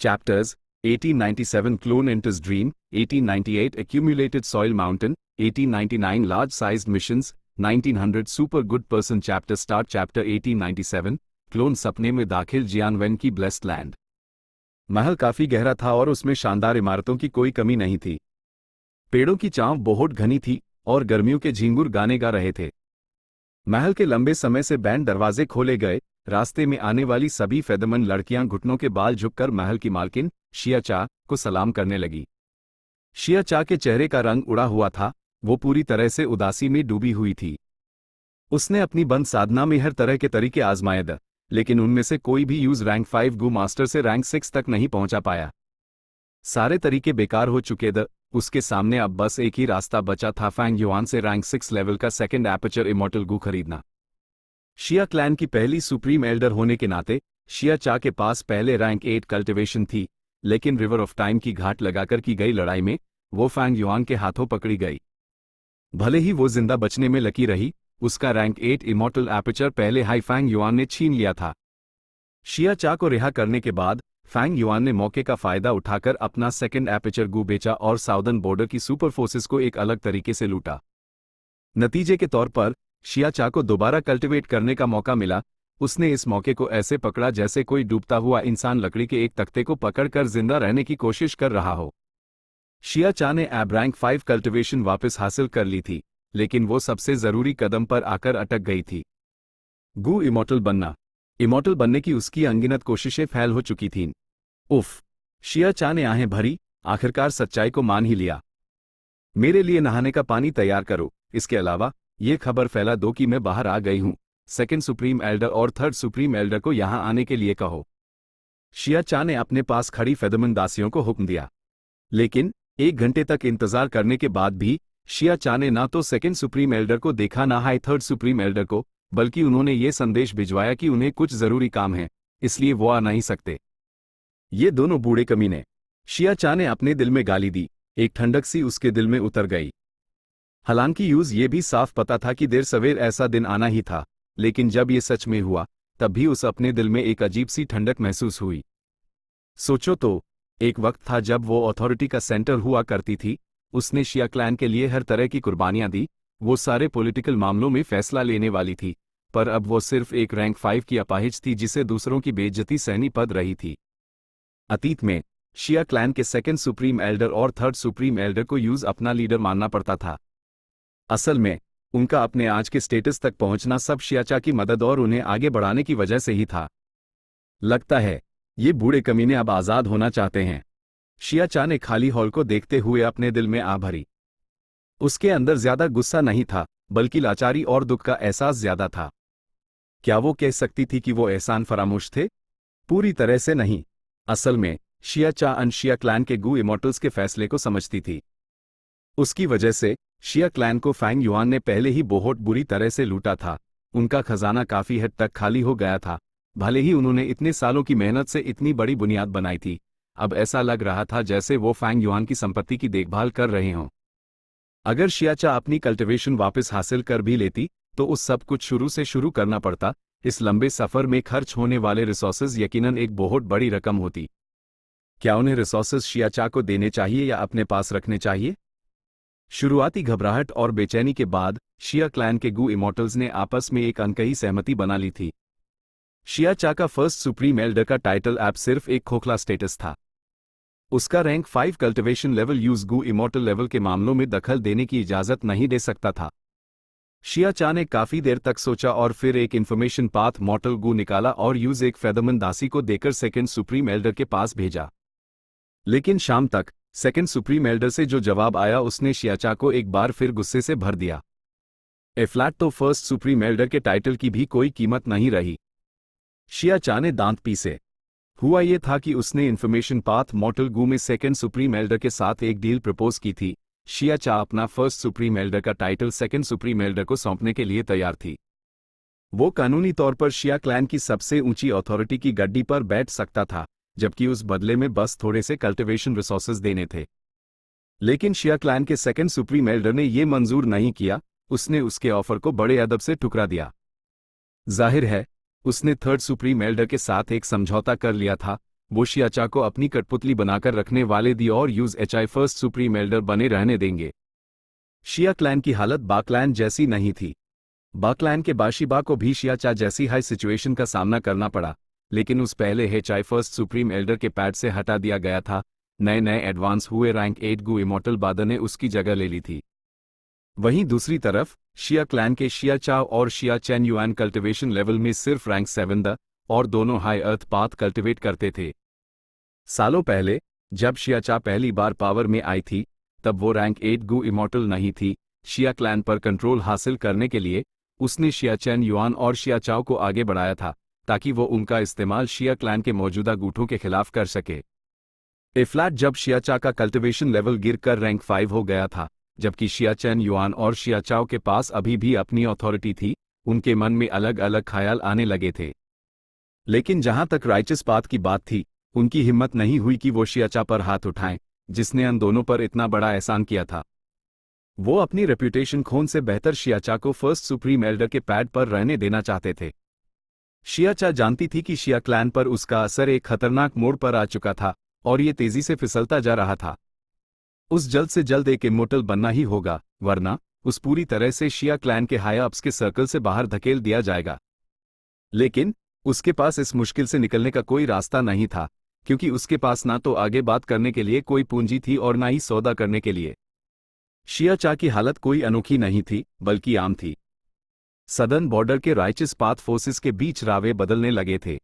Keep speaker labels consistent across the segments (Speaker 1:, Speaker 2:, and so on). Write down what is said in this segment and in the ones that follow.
Speaker 1: Chapters: 1897 Clone enters Dream, 1898 Accumulated Soil Mountain, 1899 Large-sized Missions, 1900 Super Good Person. Chapter Start. Chapter 1897 clone सपने में दाखिल जियानवेन की blessed land. महल काफी गहरा था और उसमें शानदार इमारतों की कोई कमी नहीं थी। पेड़ों की छांव बहुत घनी थी और गर्मियों के झिंगुर गाने गा रहे थे। महल के लंबे समय से बैंड दरवाजे खोले गए। रास्ते में आने वाली सभी फेदरमन लड़कियां घुटनों के बाल झुककर महल की मालकिन शिया चा को सलाम करने लगी। शिया चा के चेहरे का रंग उड़ा हुआ था, वो पूरी तरह से उदासी में डूबी हुई थी। उसने अपनी बंद साधना में हर तरह के तरीके आजमाए थे, लेकिन उनमें से कोई भी यूज रैंक 5 गू मास्टर से रैंक 6 तक नहीं पहुंचा पाया। सारे तरीके बेकार हो चुके थे। उसके सामने अब बस एक ही रास्ता बचा था, फैंग युआन से रैंक 6 लेवल का सेकंड एपर्चर इमॉर्टल गू खरीदना। शिया क्लैन की पहली सुप्रीम एल्डर होने के नाते शिया चा के पास पहले रैंक 8 कल्टिवेशन थी, लेकिन रिवर ऑफ टाइम की घाट लगाकर की गई लड़ाई में वो फैंग युआन के हाथों पकड़ी गई। भले ही वो जिंदा बचने में लकी रही, उसका रैंक 8 इमॉर्टल एपर्चर पहले हाई फैंग युआन ने छीन लिया था। शिया चा को रिहा करने के बाद फैंग युआन ने मौके का फायदा उठाकर अपना सेकंड एपर्चर गू बेचा और साउदर्न बॉर्डर की सुपर फोर्सेस को एक अलग तरीके से लूटा। नतीजे के तौर पर शिया चा को दोबारा कल्टिवेट करने का मौका मिला। उसने इस मौके को ऐसे पकड़ा जैसे कोई डूबता हुआ इंसान लकड़ी के एक तख्ते को पकड़कर जिंदा रहने की कोशिश कर रहा हो। शिया चा ने अब रैंक 5 कल्टिवेशन वापस हासिल कर ली थी, लेकिन वो सबसे जरूरी कदम पर आकर अटक गई थी। गू इमॉर्टल बनना। इमॉर्टल बनने की उसकी अनगिनत कोशिशें फैल हो चुकी थीं। उफ! शिया चा ने आहें भरी, आखिरकार सच्चाई को मान ही लिया। मेरे लिए नहाने का पानी तैयार करो, इसके अलावा ये खबर फैला दो कि मैं बाहर आ गई हूं। सेकंड सुप्रीम एल्डर और थर्ड सुप्रीम एल्डर को यहां आने के लिए कहो। शिया चा ने अपने पास खड़ी फेदरमन दासियों को हुक्म दिया, लेकिन 1 घंटे तक इंतजार करने के बाद भी शिया चा ने ना तो सेकंड सुप्रीम एल्डर को देखा ना हाई थर्ड सुप्रीम एल्डर को, बल्कि उन्होंने ये संदेश भिजवाया कि उन्हें कुछ जरूरी काम है, इसलिए वो आ नहीं सकते। ये दोनों बूढ़े कमीने। शिया चा ने अपने दिल में गाली दी। एक ठंडक सी उसके दिल में उतर गई। हालांकि यूज ये भी साफ पता था कि देर सवेर ऐसा दिन आना ही था, लेकिन जब ये सच में हुआ तब भी उस अपने दिल में एक अजीब सी ठंडक महसूस हुई। सोचो तो, एक वक्त था जब वो अथॉरिटी का सेंटर हुआ करती थी। उसने शिया क्लैन के लिए हर तरह की कुर्बानियां दी। वो सारे पॉलिटिकल मामलों में फैसला लेने वाली थी, पर अब वो सिर्फ एक रैंक 5 की अपाहिज थी जिसे दूसरों की बेइज्जती सहनी पड़ रही थी। अतीत में शिया क्लैन के सेकंड सुप्रीम एल्डर और थर्ड सुप्रीम एल्डर को यूज अपना लीडर मानना पड़ता था। असल में उनका अपने आज के स्टेटस तक पहुंचना सब शिया चा की मदद और उन्हें आगे बढ़ाने की वजह से ही था। लगता है ये बूढ़े कमीने अब आजाद होना चाहते हैं। शिया चा ने खाली हॉल को देखते हुए अपने दिल में आ भरी। उसके अंदर ज्यादा गुस्सा नहीं था, बल्कि लाचारी और दुख का एहसास ज्यादा था। क्या वो कह सकती थी कि वो एहसान फरामोश थे? पूरी तरह से नहीं। असल में शिया चा शिया क्लैन के गू इमॉर्टल्स के फैसले को समझती थी। उसकी वजह से शिया क्लैन को फैंग युआन ने पहले ही बहुत बुरी तरह से लूटा था। उनका खजाना काफी हद तक खाली हो गया था। भले ही उन्होंने इतने सालों की मेहनत से इतनी बड़ी बुनियाद बनाई थी, अब ऐसा लग रहा था जैसे वो फैंग युआन की संपत्ति की देखभाल कर रहे हों। अगर शिया चा अपनी कल्टिवेशन वापस हासिल कर भी लेती तो उस सब कुछ शुरू से शुरू करना पड़ता। इस लंबे सफर में खर्च होने वाले रिसोर्सेज यकीनन एक बहुत बड़ी रकम होती। क्या उन्हें रिसोर्सेज शिया चा को देने चाहिए या अपने पास रखने चाहिए? शुरुआती घबराहट और बेचैनी के बाद शिया क्लैन के गू इमॉर्टल्स ने आपस में एक अनकही सहमति बना ली थी। शिया चा का फर्स्ट सुप्रीम एल्डर का टाइटल अब सिर्फ एक खोखला स्टेटस था। उसका रैंक 5 कल्टिवेशन लेवल यूज गू इमॉर्टल लेवल के मामलों में दखल देने की इजाजत नहीं दे सकता था। शिया चा ने काफी देर तक सोचा और फिर एक इंफॉर्मेशन पाथ मॉर्टल गू निकाला और यूज एक फेदरमन दासी को देकर सेकंड सुप्रीम एल्डर के पास भेजा। लेकिन शाम तक सेकंड सुप्रीम एल्डर से जो जवाब आया उसने शिया चा को एक बार फिर गुस्से से भर दिया। फ्लैट तो फर्स्ट सुप्रीम एल्डर के टाइटल की भी कोई कीमत नहीं रही। शिया चा ने दांत पीसे। हुआ ये था कि उसने इंफॉर्मेशन पाथ मॉर्टल गू में सेकंड सुप्रीम एल्डर के साथ एक डील प्रपोज की थी। शिया चा अपना फर्स्ट सुप्रीम एल्डर का टाइटल सेकंड सुप्रीम एल्डर को सौंपने के लिए तैयार थी। वो कानूनी तौर पर शिया क्लैन की सबसे ऊंची अथॉरिटी की गद्दी पर बैठ सकता था, जबकि उस बदले में बस थोड़े से कल्टिवेशन रिसोर्सेज देने थे। लेकिन शिया क्लैन के सेकंड सुप्रीम एल्डर ने यह मंजूर नहीं किया। उसने उसके ऑफर को बड़े अदब से ठुकरा दिया। जाहिर है उसने थर्ड सुप्रीम एल्डर के साथ एक समझौता कर लिया था, वो शियाचा को अपनी कठपुतली बनाकर रखने वाले दी और use HI first supreme Elder बने रहने देंगे। शिया क्लैन की हालत बा क्लैन जैसी नहीं थी। बा क्लैन के बाशिबा को भी शियाचा जैसी हाई सिचुएशन का सामना करना पड़ा, लेकिन उस पहले एचआई फर्स्ट सुप्रीम एल्डर के पैड से हटा दिया गया था। नए नए एडवांस हुए रैंक 8 गु इमॉर्टल बादर ने उसकी जगह ले ली थी। वहीं दूसरी तरफ शिया क्लैन के शिया चाओ और शिया चेन युआन कल्टिवेशन लेवल में सिर्फ रैंक 7 द और दोनों हाई अर्थ पाथ कल्टिवेट करते थे। सालों पहले जब शिया चा पहली बार पावर में आई थी तब वो रैंक 8 गु इमॉर्टल नहीं थी। शिया क्लैन पर कंट्रोल हासिल करने के लिए उसने शिया चेन युआन और शिया चाओ को आगे बढ़ाया था ताकि वो उनका इस्तेमाल शिया क्लैन के मौजूदा गुटों के खिलाफ कर सके। ए फ्लैट जब शिया चा का कल्टिवेशन लेवल गिरकर रैंक 5 हो गया था, जबकि शिया चेन युआन और शिया चाओ के पास अभी भी अपनी अथॉरिटी थी, उनके मन में अलग अलग ख्याल आने लगे थे। लेकिन जहां तक राइचस पाथ की बात थी, उनकी हिम्मत नहीं हुई कि वो शिया चा पर हाथ उठाएं, जिसने उन दोनों पर इतना बड़ा एहसान किया था। वो अपनी रेप्यूटेशन खोने से बेहतर शिया चा को फर्स्ट सुप्रीम एल्डर के पैड पर रहने देना चाहते थे। शिया चा जानती थी कि शिया क्लैन पर उसका असर एक खतरनाक मोड़ पर आ चुका था और ये तेजी से फिसलता जा रहा था। उस जल्द से जल्द एक इमोर्टल बनना ही होगा, वरना उस पूरी तरह से शिया क्लैन के हाई अप्स के सर्कल से बाहर धकेल दिया जाएगा। लेकिन उसके पास इस मुश्किल से निकलने का कोई रास्ता नहीं था, क्योंकि उसके पास ना तो आगे बात करने के लिए कोई पूंजी थी और ना ही सौदा करने के लिए। शिया चा की हालत कोई अनोखी नहीं थी, बल्कि आम थी। सदर्न बॉर्डर के राइचस पाथ फोर्सेस के बीच रावे बदलने लगे थे।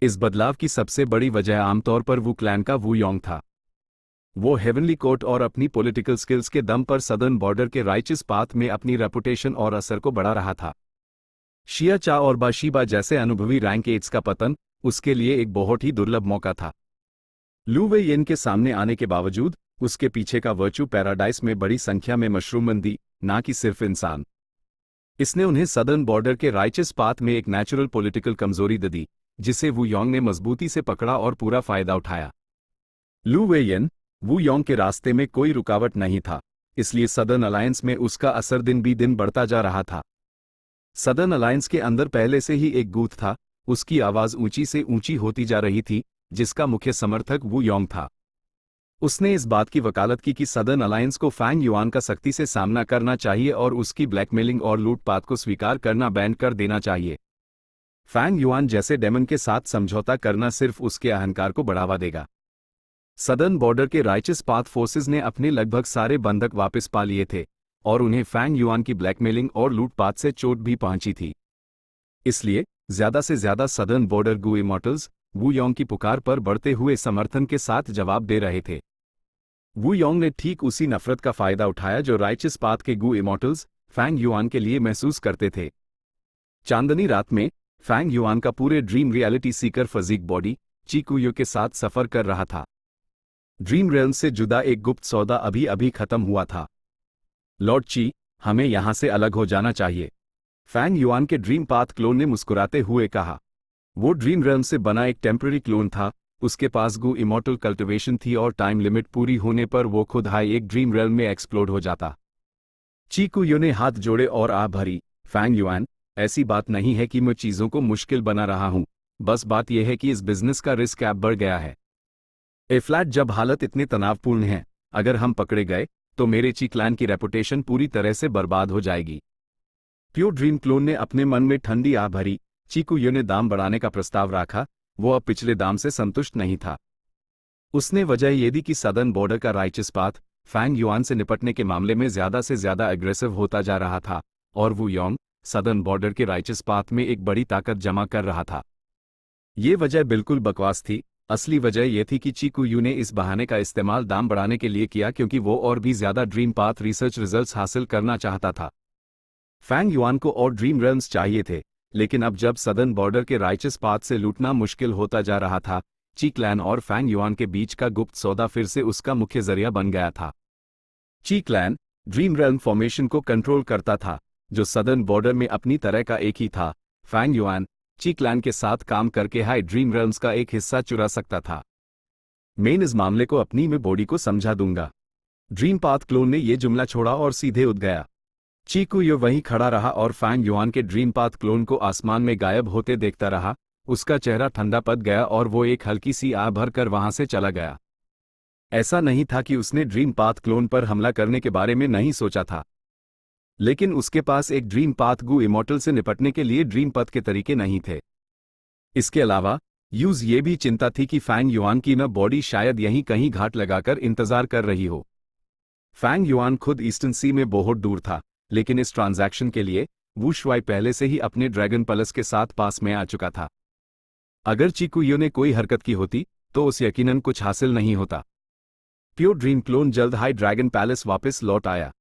Speaker 1: इस बदलाव की सबसे बड़ी वजह आमतौर पर वू क्लैन का वू योंग था। वो हेवनली कोर्ट और अपनी पॉलिटिकल स्किल्स के दम पर सदर्न बॉर्डर के राइचस पाथ में अपनी रेपुटेशन और असर को बढ़ा रहा था। शिया चा और बाशिबा जैसे अनुभवी रैंक 8 का पतन उसके लिए एक बहुत ही दुर्लभ मौका था। लू वे येन के सामने आने के बावजूद उसके पीछे का वर्चू पैराडाइस में बड़ी संख्या में मशरूमबंदी, ना कि सिर्फ इंसान। इसने उन्हें सदर्न बॉर्डर के राइचस पाथ में एक नेचुरल पॉलिटिकल कमजोरी दे दी, जिसे वू योंग ने मजबूती से पकड़ा और पूरा फायदा उठाया। लू वे येन वू योंग के रास्ते में कोई रुकावट नहीं था, इसलिए सदर्न अलायंस में उसका असर दिन भी दिन बढ़ता जा रहा था। सदर्न अलायंस के अंदर पहले से ही एक गूथ था, उसकी आवाज ऊंची से ऊंची होती जा रही थी, जिसका मुख्य समर्थक वू योंग था। उसने इस बात की वकालत की कि सदर्न अलायंस को फैंग युआन का सख्ती से सामना करना चाहिए और उसकी ब्लैकमेलिंग और लूटपाट को स्वीकार करना बैन कर देना चाहिए। फैंग युआन जैसे डेमन के साथ समझौता करना सिर्फ उसके अहंकार को बढ़ावा देगा। सदर्न बॉर्डर के राइचस पाथ फोर्सेस ने अपने लगभग सारे बंधक वापस पा लिए थे और उन्हें फैंग युआन की ब्लैकमेलिंग और लूटपाट से चोट भी पहुंची थी। इसलिए ज्यादा से ज्यादा सदर्न बॉर्डर गु इमॉर्टल्स वू योंग की पुकार पर बढ़ते हुए समर्थन के साथ जवाब दे रहे थे। वू योंग ने ठीक उसी नफरत का फायदा उठाया जो राइचस पाथ के गु इमॉर्टल्स फैंग युआन के लिए महसूस करते थे। चांदनी रात में फैंग युआन का पूरे dream reality seeker physique body चीकुयो के साथ सफर कर रहा था। ड्रीम रेल्म से जुदा एक गुप्त सौदा अभी अभी खत्म हुआ था। लॉर्ड ची, हमें यहां से अलग हो जाना चाहिए, फैंग युआन के ड्रीम पाथ क्लोन ने मुस्कुराते हुए कहा। वो ड्रीम रेल्म से बना एक टेम्पररी क्लोन था, उसके पास गु इमॉर्टल कल्टिवेशन थी और टाइम लिमिट पूरी होने पर वो खुद हाई एक ड्रीम रेल्म में एक्सप्लोड हो जाता। चीकुयो ने हाथ जोड़े और आह भरी, फैंग युआन, ऐसी बात नहीं है कि मैं चीजों को मुश्किल बना रहा हूं, बस बात यह है कि इस बिजनेस का रिस्क ऐप बढ़ गया है। ए फ्लैट जब हालत इतनी तनावपूर्ण है, अगर हम पकड़े गए तो मेरे ची क्लैन की रेपुटेशन पूरी तरह से बर्बाद हो जाएगी। प्योर ड्रीम क्लोन ने अपने मन में ठंडी आह भरी। चीकुयो ने दाम बढ़ाने का प्रस्ताव रखा, वो अब पिछले दाम से संतुष्ट नहीं था। उसने वजह ये दी कि सदर्न बॉर्डर का राइचस पाथ फैंग युआन से निपटने के मामले में ज्यादा से ज्यादा एग्रेसिव होता जा रहा था और वू योंग सदर्न बॉर्डर के राइचस पाथ में एक बड़ी ताकत जमा कर रहा था। ये वजह बिल्कुल बकवास थी। असली वजह यह थी कि चीकुयो ने इस बहाने का इस्तेमाल दाम बढ़ाने के लिए किया क्योंकि वो और भी ज्यादा ड्रीम पाथ रिसर्च रिजल्ट्स हासिल करना चाहता था। फैंग युआन को और ड्रीम रेल्म्स चाहिए थे, लेकिन अब जब सदर्न बॉर्डर के राइचस पाथ से लूटना मुश्किल होता जा रहा था, ची क्लैन और फैंग युआन के बीच का गुप्त सौदा फिर से उसका मुख्य जरिया बन गया था। ची क्लैन ड्रीम रेल्म फॉर्मेशन को कंट्रोल करता था, जो सदर्न बॉर्डर में अपनी तरह का एक ही था। फैंग युआन ची क्लैन के साथ काम करके हाई ड्रीम रेल्म्स का एक हिस्सा चुरा सकता था। मैं इस मामले को अपनी में बॉडी को समझा दूंगा। ड्रीम पाथ क्लोन ने यह जुमला छोड़ा और सीधे उठ गया। चीकुयो वहीं खड़ा रहा और फैंग युआन के ड्रीम पाथ क्लोन को आसमान में गायब होते देखता रहा, उसका चेहरा ठंडा पड़ गया और वो एक हल्की सी आह भर कर वहां से चला गया। ऐसा नहीं था कि उसने ड्रीम पाथ क्लोन पर हमला करने के बारे में नहीं सोचा था, लेकिन उसके पास एक ड्रीम पाथ गु इमॉर्टल से निपटने के लिए ड्रीम पथ के तरीके नहीं थे। इसके अलावा यूज ये भी चिंता थी कि फैंग युआन की न बॉडी शायद यहीं कहीं घाट लगाकर इंतजार कर रही हो। फैंग युआन खुद ईस्टर्न सी में बहुत दूर था, लेकिन इस ट्रांजैक्शन के लिए वू शुआई पहले से ही अपने ड्रैगन प्लस के साथ पास में आ चुका था। अगर चिकुयो ने कोई हरकत की होती तो उस यकीनन कुछ हासिल नहीं होता। प्योर ड्रीम क्लोन जल्द हाई ड्रैगन पैलेस वापस लौट आया।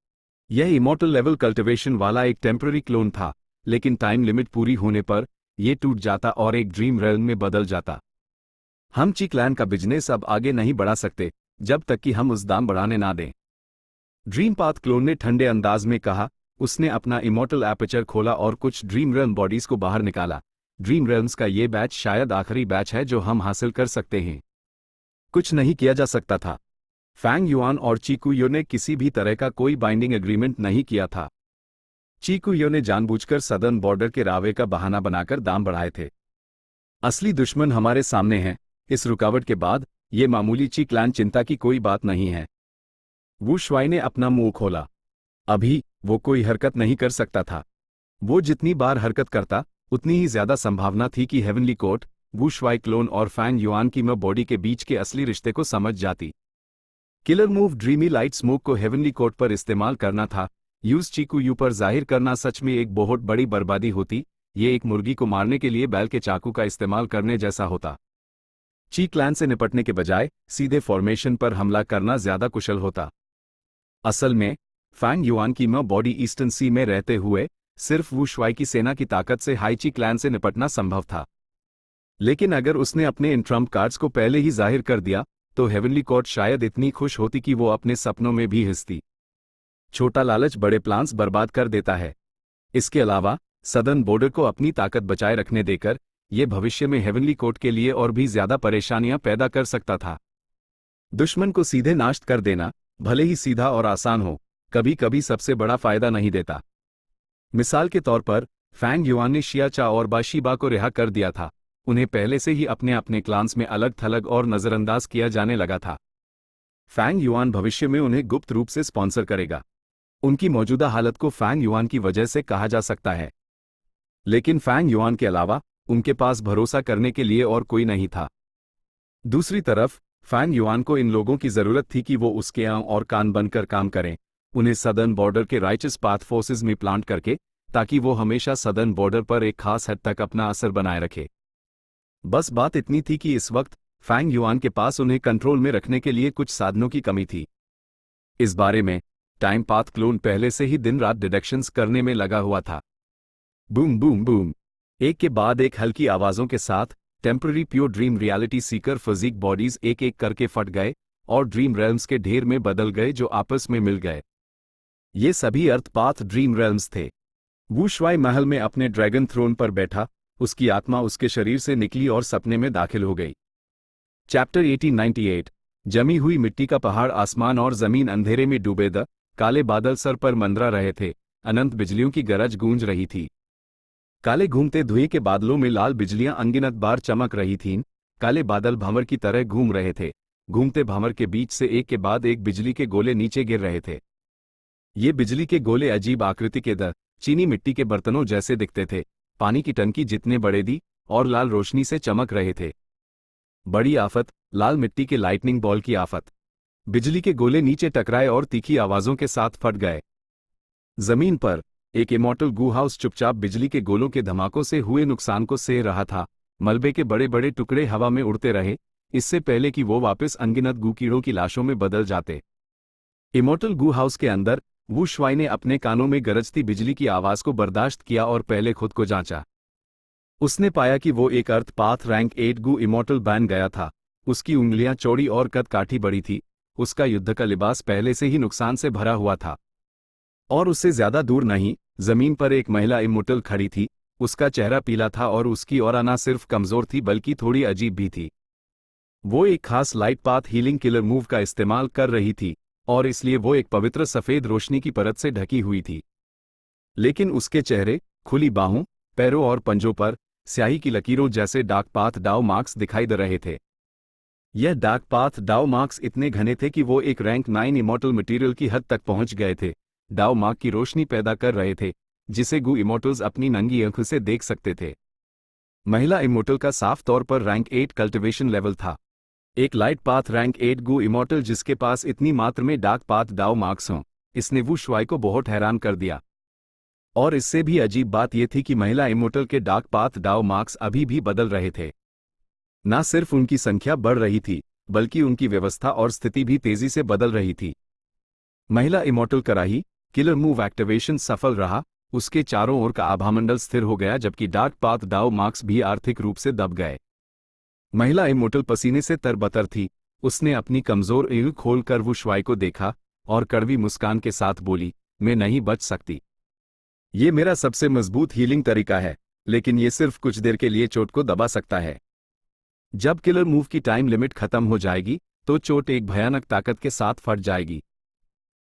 Speaker 1: यह इमॉर्टल लेवल कल्टिवेशन वाला एक टेम्पररी क्लोन था, लेकिन टाइम लिमिट पूरी होने पर यह टूट जाता और एक ड्रीम रेल्म में बदल जाता। हम ची क्लैन का बिजनेस अब आगे नहीं बढ़ा सकते जब तक कि हम उस दाम बढ़ाने ना दें। ड्रीम पाथ क्लोन ने ठंडे अंदाज में कहा। उसने अपना इमॉर्टल एपर्चर खोला और कुछ ड्रीम रेल्म बॉडीज को बाहर निकाला। ड्रीम रेल्म्स का ये बैच शायद आखिरी बैच है जो हम हासिल कर सकते हैं। कुछ नहीं किया जा सकता था। फैंग युआन और चिकुयो ने किसी भी तरह का कोई बाइंडिंग एग्रीमेंट नहीं किया था। चिकुयो ने जानबूझकर सदर्न बॉर्डर के रावे का बहाना बनाकर दाम बढ़ाए थे। असली दुश्मन हमारे सामने है। इस रुकावट के बाद ये मामूली ची क्लैन चिंता की कोई बात नहीं है। वू शुआई ने अपना मुंह खोला। अभी वो कोई हरकत नहीं कर सकता था। वो जितनी बार हरकत करता उतनी ही ज्यादा संभावना थी कि हेवनली कोर्ट वू शुआई क्लोन और फैंग युआन की बॉडी के बीच के असली रिश्ते को समझ जाती। Killer move dreamy light smoke को हेवनली कोर्ट पर इस्तेमाल करना था। यूज चिकुयू पर जाहिर करना सच में एक बहुत बड़ी बर्बादी होती। ये एक मुर्गी को मारने के लिए बैल के चाकू का इस्तेमाल करने जैसा होता। ची क्लैन से निपटने के बजाय सीधे फॉर्मेशन पर हमला करना ज्यादा कुशल होता। असल में फैंग युआन की बॉडी ईस्टर्न सी में रहते हुए सिर्फ वू शुआई की सेना की ताकत से हाई ची क्लैन से निपटना संभव था। लेकिन अगर उसने अपने इन ट्रम्प कार्ड्स को पहले ही जाहिर कर दिया तो हेवनली कोर्ट शायद इतनी खुश होती कि वो अपने सपनों में भी हिंसती। छोटा लालच बड़े प्लान्स बर्बाद कर देता है। इसके अलावा सदर्न बॉर्डर को अपनी ताकत बचाए रखने देकर यह भविष्य में हेवनली कोर्ट के लिए और भी ज्यादा परेशानियां पैदा कर सकता था। दुश्मन को सीधे नाश्त कर देना, भले ही सीधा और आसान हो, कभी कभी सबसे बड़ा फायदा नहीं देता। मिसाल के तौर पर फैंग युआन ने शियाचा और बाशीबा को रिहा कर दिया था। उन्हें पहले से ही अपने अपने क्लान्स में अलग थलग और नजरअंदाज किया जाने लगा था। फैंग युआन भविष्य में उन्हें गुप्त रूप से स्पॉन्सर करेगा। उनकी मौजूदा हालत को फैंग युआन की वजह से कहा जा सकता है, लेकिन फैंग युआन के अलावा उनके पास भरोसा करने के लिए और कोई नहीं था। दूसरी तरफ फैंग युआन को इन लोगों की जरूरत थी कि वो उसके आंख और कान बनकर काम करें, उन्हें सदर्न बॉर्डर के राइचस पाथ फोर्सेस में प्लांट करके, ताकि वो हमेशा सदर्न बॉर्डर पर एक खास हद तक अपना असर बनाए रखे। बस बात इतनी थी कि इस वक्त फैंग युआन के पास उन्हें कंट्रोल में रखने के लिए कुछ साधनों की कमी थी। इस बारे में टाइम पाथ क्लोन पहले से ही दिन रात डिडक्शंस करने में लगा हुआ था। बूम बूम बूम, एक के बाद एक हल्की आवाजों के साथ temporary pure dream reality seeker physique bodies एक एक करके फट गए और ड्रीम रेल्म्स के ढेर में बदल गए जो आपस में मिल गए। ये सभी अर्थ पाथ ड्रीम रेल्म्स थे। वू शुआई महल में अपने ड्रैगन थ्रोन पर बैठा, उसकी आत्मा उसके शरीर से निकली और सपने में दाखिल हो गई। चैप्टर 1898। जमी हुई मिट्टी का पहाड़, आसमान और जमीन अंधेरे में डूबे द काले बादल सर पर मंडरा रहे थे। अनंत बिजलियों की गरज गूंज रही थी। काले घूमते धुएं के बादलों में लाल बिजलियां अनगिनत बार चमक रही थीं। काले बादल भंवर की तरह घूम रहे थे। घूमते भंवर के बीच से एक के बाद एक बिजली के गोले नीचे गिर रहे थे। ये बिजली के गोले अजीब आकृति के चीनी मिट्टी के बर्तनों जैसे दिखते थे, पानी की टंकी जितने बड़े दी और लाल रोशनी से चमक रहे थे। बड़ी आफत, लाल मिट्टी के लाइटनिंग बॉल की आफत। बिजली के गोले नीचे टकराए और तीखी आवाजों के साथ फट गए। जमीन पर एक इमॉर्टल गू हाउस चुपचाप बिजली के गोलों के धमाकों से हुए नुकसान को सह रहा था। मलबे के बड़े बड़े टुकड़े हवा में उड़ते रहे, इससे पहले कि वो वापस अनगिनत गू कीड़ों की लाशों में बदल जाते। इमॉर्टल गू हाउस के अंदर वू शुआई ने अपने कानों में गरजती बिजली की आवाज को बर्दाश्त किया और पहले खुद को जांचा। उसने पाया कि वो एक अर्थ पाथ रैंक 8 गू इमॉर्टल बन गया था। उसकी उंगलियां चौड़ी और कद काठी बड़ी थी। उसका युद्ध का लिबास पहले से ही नुकसान से भरा हुआ था। और उससे ज्यादा दूर नहीं, जमीन पर एक महिला इमॉर्टल खड़ी थी। उसका चेहरा पीला था और उसकी ऑरा ना सिर्फ कमजोर थी बल्कि थोड़ी अजीब भी थी। वो एक खास light path healing killer move का इस्तेमाल कर रही थी और इसलिए वो एक पवित्र सफेद रोशनी की परत से ढकी हुई थी। लेकिन उसके चेहरे, खुली बाहों, पैरों और पंजों पर स्याही की लकीरों जैसे डार्क पाथ डाउ मार्क्स दिखाई दे रहे थे। यह डार्क पाथ डाउ मार्क्स इतने घने थे कि वो एक रैंक 9 इमोर्टल मटेरियल की हद तक पहुंच गए थे। डाउ मार्क की रोशनी पैदा कर रहे थे, जिसे गू इमोर्टल्स अपनी नंगी आंखों से देख सकते थे। महिला इमोर्टल का साफ तौर पर रैंक 8 कल्टिवेशन लेवल था। एक लाइट पाथ रैंक 8 गू इमोर्टल जिसके पास इतनी मात्रा में डार्क पाथ डाउ मार्क्स हों, इसने वू शुआई को बहुत हैरान कर दिया। और इससे भी अजीब बात यह थी कि महिला इमोर्टल के डार्क पाथ डाउ मार्क्स अभी भी बदल रहे थे। न सिर्फ उनकी संख्या बढ़ रही थी, बल्कि उनकी व्यवस्था और स्थिति भी तेजी से बदल रही थी। महिला इमोर्टल कराही किलर मूव एक्टिवेशन सफल रहा, उसके चारों ओर का आभामंडल स्थिर हो गया, जबकि डार्क पाथ डाउ मार्क्स भी आर्थिक रूप से दब गए। महिला इमोर्टल पसीने से तरबतर थी। उसने अपनी कमजोर आंखें खोलकर वू शुआई को देखा और कड़वी मुस्कान के साथ बोली, मैं नहीं बच सकती। ये मेरा सबसे मजबूत हीलिंग तरीका है, लेकिन ये सिर्फ कुछ देर के लिए चोट को दबा सकता है। जब किलर मूव की टाइम लिमिट खत्म हो जाएगी, तो चोट एक भयानक ताकत के साथ फट जाएगी।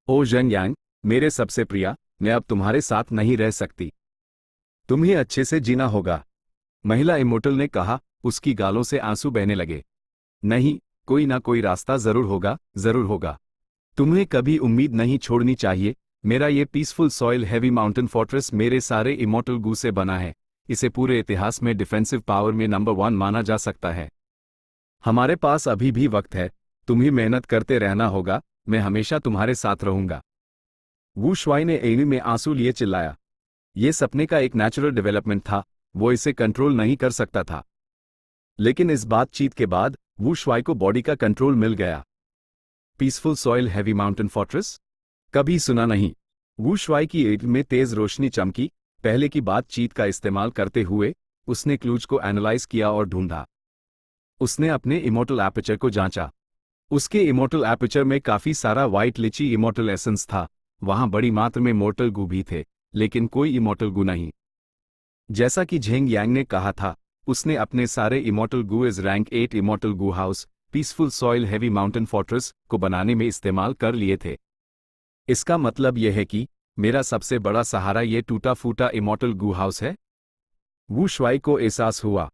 Speaker 1: ओ ज़ेंग यांग, मेरे सबसे प्रिया, मैं अब तुम्हारे साथ नहीं रह सकती। तुम्हें अच्छे से जीना होगा, महिला इमोर्टल ने कहा, उसकी गालों से आंसू बहने लगे। नहीं, कोई ना कोई रास्ता जरूर होगा, जरूर होगा। तुम्हें कभी उम्मीद नहीं छोड़नी चाहिए। मेरा ये peaceful soil heavy mountain fortress मेरे सारे इमोर्टल गू से बना है। इसे पूरे इतिहास में डिफेंसिव पावर में नंबर 1 माना जा सकता है। हमारे पास अभी भी वक्त है, तुम्हें मेहनत करते रहना होगा, मैं हमेशा तुम्हारे साथ रहूंगा। वू शुआई ने एनी में आंसू लिए चिल्लाया। यह सपने का एक नेचुरल डेवलपमेंट था, वो इसे कंट्रोल नहीं कर सकता था। लेकिन इस बातचीत के बाद वू शुआई को बॉडी का कंट्रोल मिल गया। Peaceful soil heavy mountain fortress? कभी सुना नहीं। वू शुआई की आंख में तेज रोशनी चमकी। पहले की बातचीत का इस्तेमाल करते हुए उसने क्लूज को एनालाइज किया और ढूंढा। उसने अपने इमोर्टल एपर्चर को जांचा। उसके इमोर्टल एपर्चर में काफी सारा व्हाइट लिची इमोर्टल एसेंस था। वहां बड़ी मात्रा में मोर्टल गू भी थे, लेकिन कोई इमोर्टल गू नहीं। जैसा कि झेंग यांग ने कहा था, उसने अपने सारे इमोर्टल गू इस rank 8 immortal gu house peaceful soil heavy mountain fortress को बनाने में इस्तेमाल कर लिए थे। इसका मतलब यह है कि मेरा सबसे बड़ा सहारा ये टूटा फूटा इमोर्टल गू हाउस है। वू शुआई को एहसास हुआ।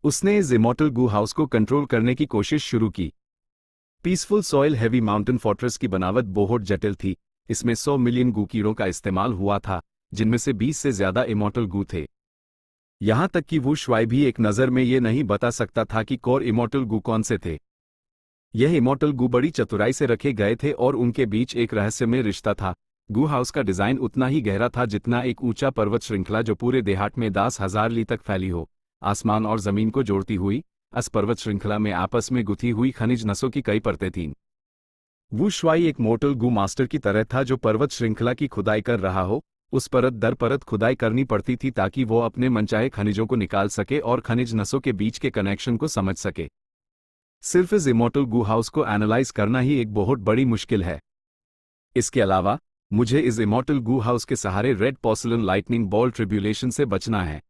Speaker 1: उसने इस इमोर्टल गू हाउस को कंट्रोल करने की कोशिश शुरू की। Peaceful soil heavy mountain fortress की बनावट बहुत जटिल थी। इसमें 100 मिलियन गू कीड़ों का इस्तेमाल हुआ था, जिनमें से 20 से ज्यादा इमोर्टल गू थे। यहां तक कि वू शुआई भी एक नज़र में ये नहीं बता सकता था कि कोर इमोर्टल गू कौन से थे। यह इमोर्टल गू बड़ी चतुराई से रखे गए थे और उनके बीच एक रहस्यमय रिश्ता था। गू हाउस का डिजाइन उतना ही गहरा था जितना एक ऊंचा पर्वत श्रृंखला जो पूरे देहात में 10,000 ली तक फैली हो। आसमान और जमीन को जोड़ती हुई इस पर्वत श्रृंखला में आपस में गुथी हुई खनिज नसों की कई परतें थीं। वू शुआई एक मोर्टल गू मास्टर की तरह था जो पर्वत श्रृंखला की खुदाई कर रहा हो। उस परत दर परत खुदाई करनी पड़ती थी ताकि वो अपने मनचाहे खनिजों को निकाल सके और खनिज नसों के बीच के कनेक्शन को समझ सके। सिर्फ इस इमोर्टल गू हाउस को एनालाइज करना ही एक बहुत बड़ी मुश्किल है। इसके अलावा मुझे इस इमोर्टल गू हाउस के सहारे रेड पोर्सिलन लाइटनिंग बॉल ट्रिब्यूलेशन से बचना है।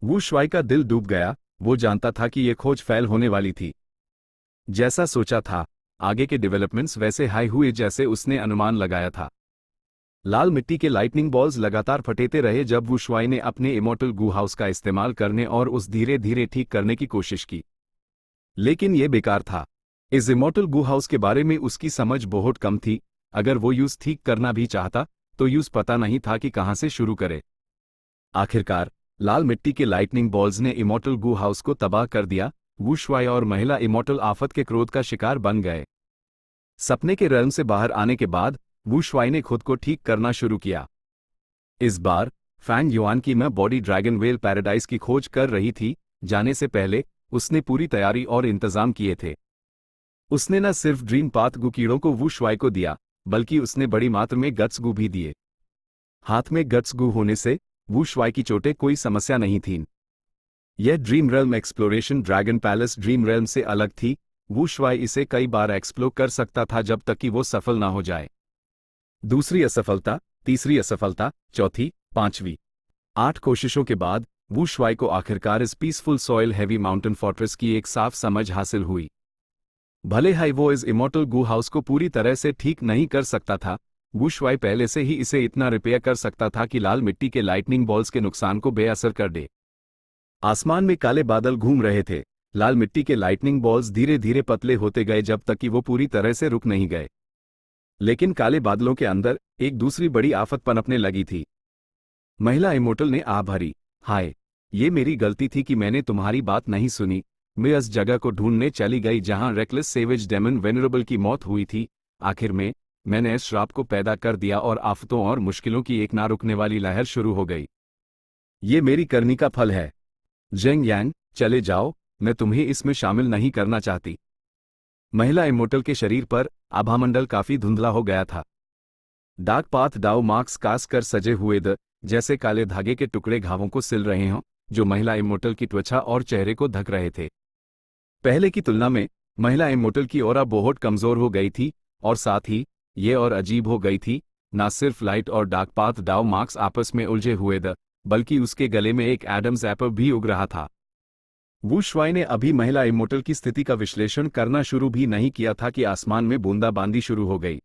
Speaker 1: वू शुआई का दिल डूब गया। वो जानता था कि यह खोज फेल होने वाली थी। जैसा सोचा था, आगे के डेवलपमेंट्स वैसे हाई हुए जैसे उसने अनुमान लगाया था। लाल मिट्टी के लाइटनिंग बॉल्स लगातार फटेते रहे जब वू शुआई ने अपने इमोर्टल गू हाउस का इस्तेमाल करने और उस धीरे धीरे ठीक करने की कोशिश की। लेकिन यह बेकार था। इस इमोर्टल गू हाउस के बारे में उसकी समझ बहुत कम थी। अगर वो यूज ठीक करना भी चाहता तो यूज पता नहीं था कि कहां से शुरू करे। आखिरकार लाल मिट्टी के लाइटनिंग बॉल्स ने इमोर्टल गू हाउस को तबाह कर दिया। वू शुआई और महिला इमोर्टल आफत के क्रोध का शिकार बन गए। सपने के realm से बाहर आने के बाद वू शुआई ने खुद को ठीक करना शुरू किया। इस बार फैंग युआन की मैं बॉडी ड्रैगन वेल पैराडाइज की खोज कर रही थी। जाने से पहले उसने पूरी तैयारी और इंतजाम किए थे। उसने न सिर्फ ड्रीम पाथ गू कीड़ों को वू शुआई को दिया, बल्कि उसने बड़ी मात्रा में गट्स गू भी दिए। हाथ में गट्स गू होने से वू शुआई की चोटें कोई समस्या नहीं थीं। यह dream realm exploration dragon palace dream realm से अलग थी। वू शुआई इसे कई बार एक्सप्लोर कर सकता था जब तक कि वो सफल ना हो जाए। दूसरी असफलता, तीसरी असफलता, चौथी, पांचवी, 8 कोशिशों के बाद वू शुआई को आखिरकार इस peaceful soil heavy mountain fortress की एक साफ समझ हासिल हुई। भले ही वो इस इमोर्टल गू हाउस को पूरी तरह से ठीक नहीं कर सकता था, वू शुआई पहले से ही इसे इतना रिपेयर कर सकता था कि लाल मिट्टी के लाइटनिंग बॉल्स के नुकसान को बेअसर कर दे। आसमान में काले बादल घूम रहे थे। लाल मिट्टी के लाइटनिंग बॉल्स धीरे धीरे पतले होते गए जब तक कि वो पूरी तरह से रुक नहीं गए। लेकिन काले बादलों के अंदर एक दूसरी बड़ी आफत पनपने लगी थी। महिला इमोर्टल ने आह भरी, हाय, ये मेरी गलती थी कि मैंने तुम्हारी बात नहीं सुनी। मैं उस जगह को ढूंढने चली गई जहां रेकलेस सेवेज डेमन वेनरेबल की मौत हुई थी। आखिर में मैंने इस श्राप को पैदा कर दिया और आफतों और मुश्किलों की एक ना रुकने वाली लहर शुरू हो गई। ये मेरी करनी का फल है। जेंग यांग, चले जाओ, मैं तुम्हें इसमें शामिल नहीं करना चाहती। महिला इमोर्टल के शरीर पर आभामंडल काफी धुंधला हो गया था। डार्क पाथ डाउ मार्क्स कास कर सजे हुए जैसे काले धागे के टुकड़े घावों को सिल रहे हों, जो महिला इमोर्टल की त्वचा और चेहरे को ढक रहे थे। पहले की तुलना में महिला इमोर्टल की ऑरा बहुत कमजोर हो गई थी, और साथ ही ये और अजीब हो गई थी। ना सिर्फ लाइट और डार्क पाथ डाउ मार्क्स आपस में उलझे हुए बल्कि उसके गले में एक एडम्स एप्पल भी उग रहा था। वू शुआई ने अभी महिला इमोर्टल की स्थिति का विश्लेषण करना शुरू भी नहीं किया था कि आसमान में बूंदाबांदी शुरू हो गई।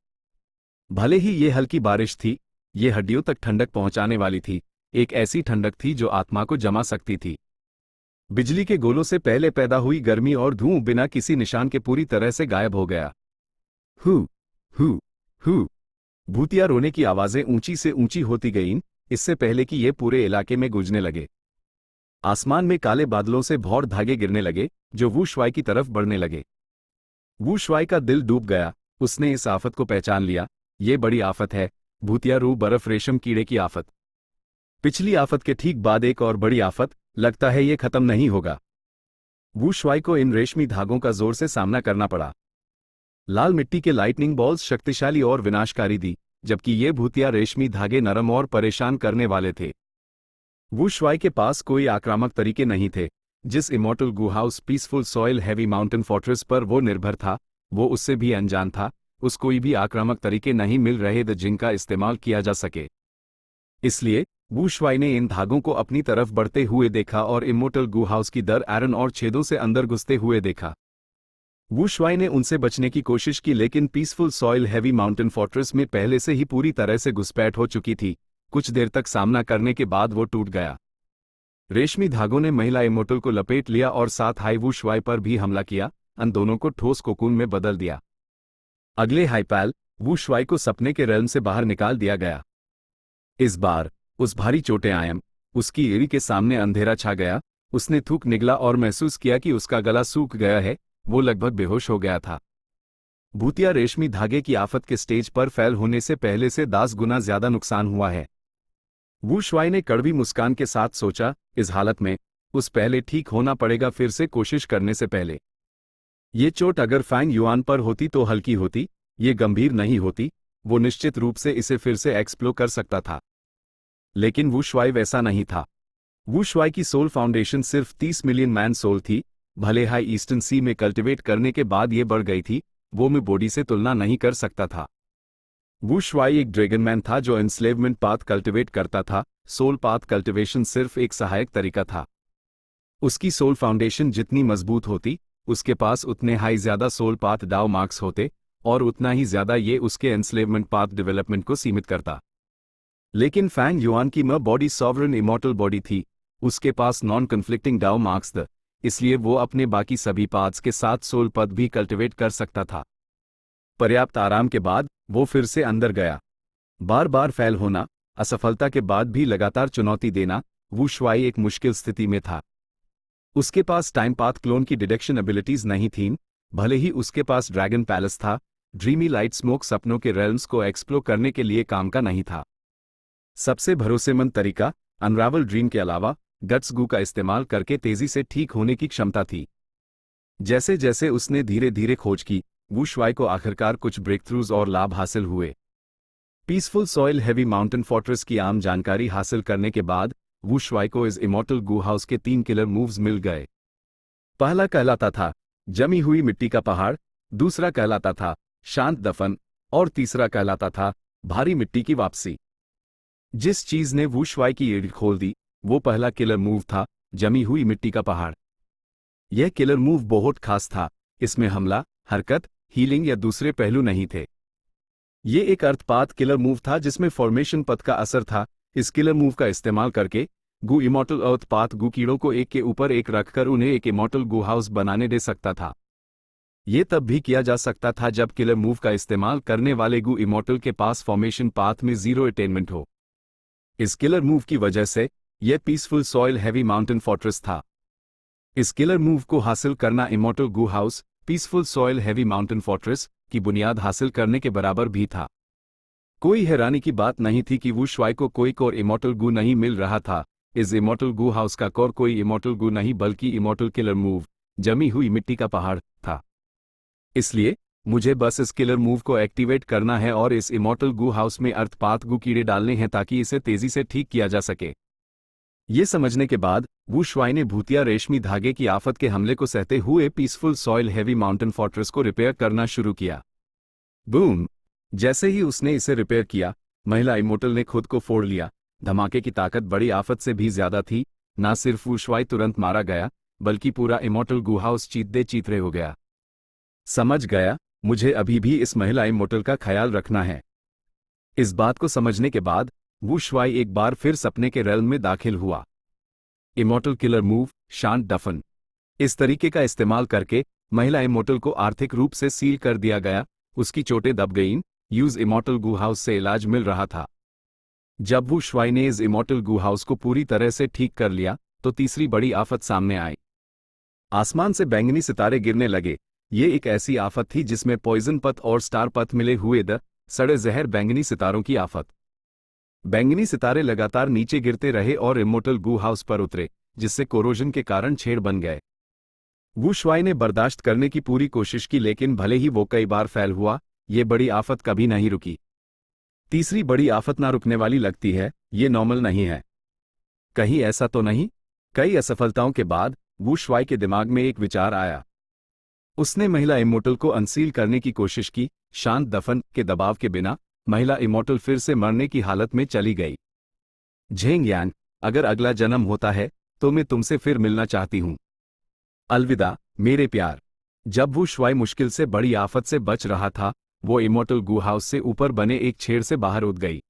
Speaker 1: भले ही ये हल्की बारिश थी, ये हड्डियों तक ठंडक पहुंचाने वाली थी, एक ऐसी ठंडक थी जो आत्मा को जमा सकती थी। बिजली के गोलों से पहले पैदा हुई गर्मी और धुआं बिना किसी निशान के पूरी तरह से गायब हो गया। हु हु हु, भूतिया रोने की आवाजें ऊंची से ऊंची होती गईं, इससे पहले कि ये पूरे इलाके में गूंजने लगे। आसमान में काले बादलों से भौर धागे गिरने लगे, जो वू शुआई की तरफ बढ़ने लगे। वू शुआई का दिल डूब गया। उसने इस आफत को पहचान लिया। ये बड़ी आफत है, भूतिया रू बर्फ रेशम कीड़े की आफत। पिछली आफत के ठीक बाद एक और बड़ी आफत, लगता है ये खत्म नहीं होगा। वू शुआई को इन रेशमी धागों का जोर से सामना करना पड़ा। लाल मिट्टी के लाइटनिंग बॉल्स शक्तिशाली और विनाशकारी थी, जबकि ये भूतिया रेशमी धागे नरम और परेशान करने वाले थे। वू शुआई के पास कोई आक्रामक तरीके नहीं थे। जिस immortal gu house peaceful soil heavy mountain fortress पर वो निर्भर था, वो उससे भी अनजान था। उस कोई भी आक्रामक तरीके नहीं मिल रहे थे जिनका इस्तेमाल किया जा सके। इसलिए वू शुआई ने इन धागों को अपनी तरफ बढ़ते हुए देखा और इमोर्टल गू हाउस की दर आयरन और छेदों से अंदर घुसते हुए देखा। वू शुआई ने उनसे बचने की कोशिश की, लेकिन peaceful soil heavy mountain fortress में पहले से ही पूरी तरह से घुसपैठ हो चुकी थी। कुछ देर तक सामना करने के बाद वो टूट गया। रेशमी धागों ने महिला इमोर्टल को लपेट लिया और साथ हाई वू शुआई पर भी हमला किया, उन दोनों को ठोस कोकून में बदल दिया। अगले हाईपैल वू शुआई को सपने के रेल्म से बाहर निकाल दिया गया। इस बार उस भारी चोटे आयम, उसकी एड़ी के सामने अंधेरा छा गया। उसने थूक निगला और महसूस किया कि उसका गला सूख गया है। वो लगभग बेहोश हो गया था। भूतिया रेशमी धागे की आफत के स्टेज पर फैल होने से पहले से 10 गुना ज्यादा नुकसान हुआ है। वू शुआई ने कड़वी मुस्कान के साथ सोचा, इस हालत में उस पहले ठीक होना पड़ेगा फिर से कोशिश करने से पहले। ये चोट अगर फैंग युआन पर होती तो हल्की होती, ये गंभीर नहीं होती। वो निश्चित रूप से इसे फिर से एक्सप्लोर कर सकता था। लेकिन वू शुआई वैसा नहीं था। वू शुआई की सोल फाउंडेशन सिर्फ 30 मिलियन मैन सोल थी। भले हाई ईस्टर्न सी में कल्टिवेट करने के बाद ये बढ़ गई थी, वो में बॉडी से तुलना नहीं कर सकता था। वू शुआई एक ड्रैगनमैन था जो एनस्लेवमेंट पाथ कल्टिवेट करता था। सोल पाथ कल्टिवेशन सिर्फ एक सहायक तरीका था। उसकी सोल फाउंडेशन जितनी मजबूत होती, उसके पास उतने हाई ज्यादा सोल पाथ डाउ मार्क्स होते, और उतना ही ज्यादा ये उसके एनस्लेवमेंट पाथ डेवलपमेंट को सीमित करता। लेकिन फैंग युआन की बॉडी सॉवरन इमॉर्टल बॉडी थी। उसके पास नॉन कन्फ्लिक्टिंग डाउ मार्क्स थे, इसलिए वो अपने बाकी सभी पाथ्स के साथ सोल पद भी कल्टिवेट कर सकता था। पर्याप्त आराम के बाद वो फिर से अंदर गया। बार बार फेल होना, असफलता के बाद भी लगातार चुनौती देना, वू शुआई एक मुश्किल स्थिति में था। उसके पास टाइम पाथ क्लोन की डिटेक्शन एबिलिटीज नहीं थीं। भले ही उसके पास ड्रैगन पैलेस था, ड्रीमी लाइट स्मोक सपनों के रेल्म्स को एक्सप्लोर करने के लिए काम का नहीं था। सबसे भरोसेमंद तरीका अनरावल ड्रीम के अलावा गट्स गू का इस्तेमाल करके तेजी से ठीक होने की क्षमता थी। जैसे जैसे उसने धीरे धीरे खोज की, वू शुआई को आखिरकार कुछ ब्रेकथ्रूज और लाभ हासिल हुए। Peaceful soil heavy mountain fortress की आम जानकारी हासिल करने के बाद वू शुआई को इस इमॉर्टल गू हाउस के 3 किलर मूव्स मिल गए। पहला कहलाता था जमी हुई मिट्टी का पहाड़, दूसरा कहलाता था शांत दफन, और तीसरा कहलाता था भारी मिट्टी की वापसी। जिस चीज ने वू शुआई की एड़ी खोल दी, वो पहला किलर मूव था, जमी हुई मिट्टी का पहाड़। यह किलर मूव बहुत खास था। इसमें हमला, हरकत, हीलिंग या दूसरे पहलू नहीं थे। ये एक अर्थपात किलर मूव था जिसमें फॉर्मेशन पथ का असर था। इस किलर मूव का इस्तेमाल करके गू इमॉर्टल अर्थ पाथ गू कीड़ों को एक के ऊपर एक रखकर उन्हें एक इमॉर्टल गू हाउस बनाने दे सकता था। ये तब भी किया जा सकता था जब किलर मूव का इस्तेमाल करने वाले गू इमॉर्टल के पास फॉर्मेशन पाथ में जीरो अटेनमेंट हो। इस किलर मूव की वजह से यह peaceful soil heavy mountain fortress था। इस किलर मूव को हासिल करना immortal gu house peaceful soil heavy mountain fortress की बुनियाद हासिल करने के बराबर भी था। कोई हैरानी की बात नहीं थी कि वू श्वाई को कोई कोर इमॉर्टल गू नहीं मिल रहा था। इस इमॉर्टल गू हाउस का कोर कोई इमॉर्टल गू नहीं बल्कि इमॉर्टल किलर मूव जमी हुई मिट्टी का पहाड़ था। इसलिए मुझे बस इस किलर मूव को एक्टिवेट करना है और इस इमॉर्टल गू हाउस में अर्थपाथ गू कीड़े डालने हैं ताकि इसे तेजी से ठीक किया जा सके। ये समझने के बाद वू श्वाई ने भूतिया रेशमी धागे की आफत के हमले को सहते हुए peaceful soil heavy mountain fortress को रिपेयर करना शुरू किया। बूम! जैसे ही उसने इसे रिपेयर किया, महिला इमॉर्टल ने खुद को फोड़ लिया। धमाके की ताकत बड़ी आफत से भी ज्यादा थी। ना सिर्फ वू श्वाई तुरंत मारा गया, बल्कि पूरा इमॉर्टल गू हाउस चीते चीतरे हो गया। समझ गया, मुझे अभी भी इस महिला इमॉर्टल का ख्याल रखना है। इस बात को समझने के बाद वू श्वाई एक बार फिर सपने के रेल्म में दाखिल हुआ। इमॉर्टल किलर मूव शांत दफन। इस तरीके का इस्तेमाल करके महिला इमॉर्टल को आर्थिक रूप से सील कर दिया गया। उसकी चोटें दब गईं। यूज इमॉर्टल गू हाउस से इलाज मिल रहा था। जब वू श्वाई ने इस इमॉर्टल गू हाउस को पूरी तरह से ठीक कर लिया तो तीसरी बड़ी आफत सामने आई। आसमान से बैंगनी सितारे गिरने लगे। ये एक ऐसी आफत थी जिसमें पॉइजन पथ और स्टार पथ मिले हुए सड़े जहर बैंगनी सितारों की आफत। बैंगनी सितारे लगातार नीचे गिरते रहे और इमॉर्टल गू हाउस पर उतरे, जिससे कोरोजन के कारण छेड़ बन गए। वू श्वाई ने बर्दाश्त करने की पूरी कोशिश की, लेकिन भले ही वो कई बार फेल हुआ, ये बड़ी आफत कभी नहीं रुकी। तीसरी बड़ी आफत ना रुकने वाली लगती है। ये नॉर्मल नहीं है। कहीं ऐसा तो नहीं? कई असफलताओं के बाद वू श्वाई के दिमाग में एक विचार आया। उसने महिला इमॉर्टल को अनसील करने की कोशिश की। शांत दफन के दबाव के बिना महिला इमॉर्टल फिर से मरने की हालत में चली गई। झेंग यांग, अगर अगला जन्म होता है तो मैं तुमसे फिर मिलना चाहती हूं। अलविदा मेरे प्यार। जब वू श्वाई मुश्किल से बड़ी आफत से बच रहा था, वो इमॉर्टल गू हाउस से ऊपर बने एक छेड़ से बाहर उठ गई।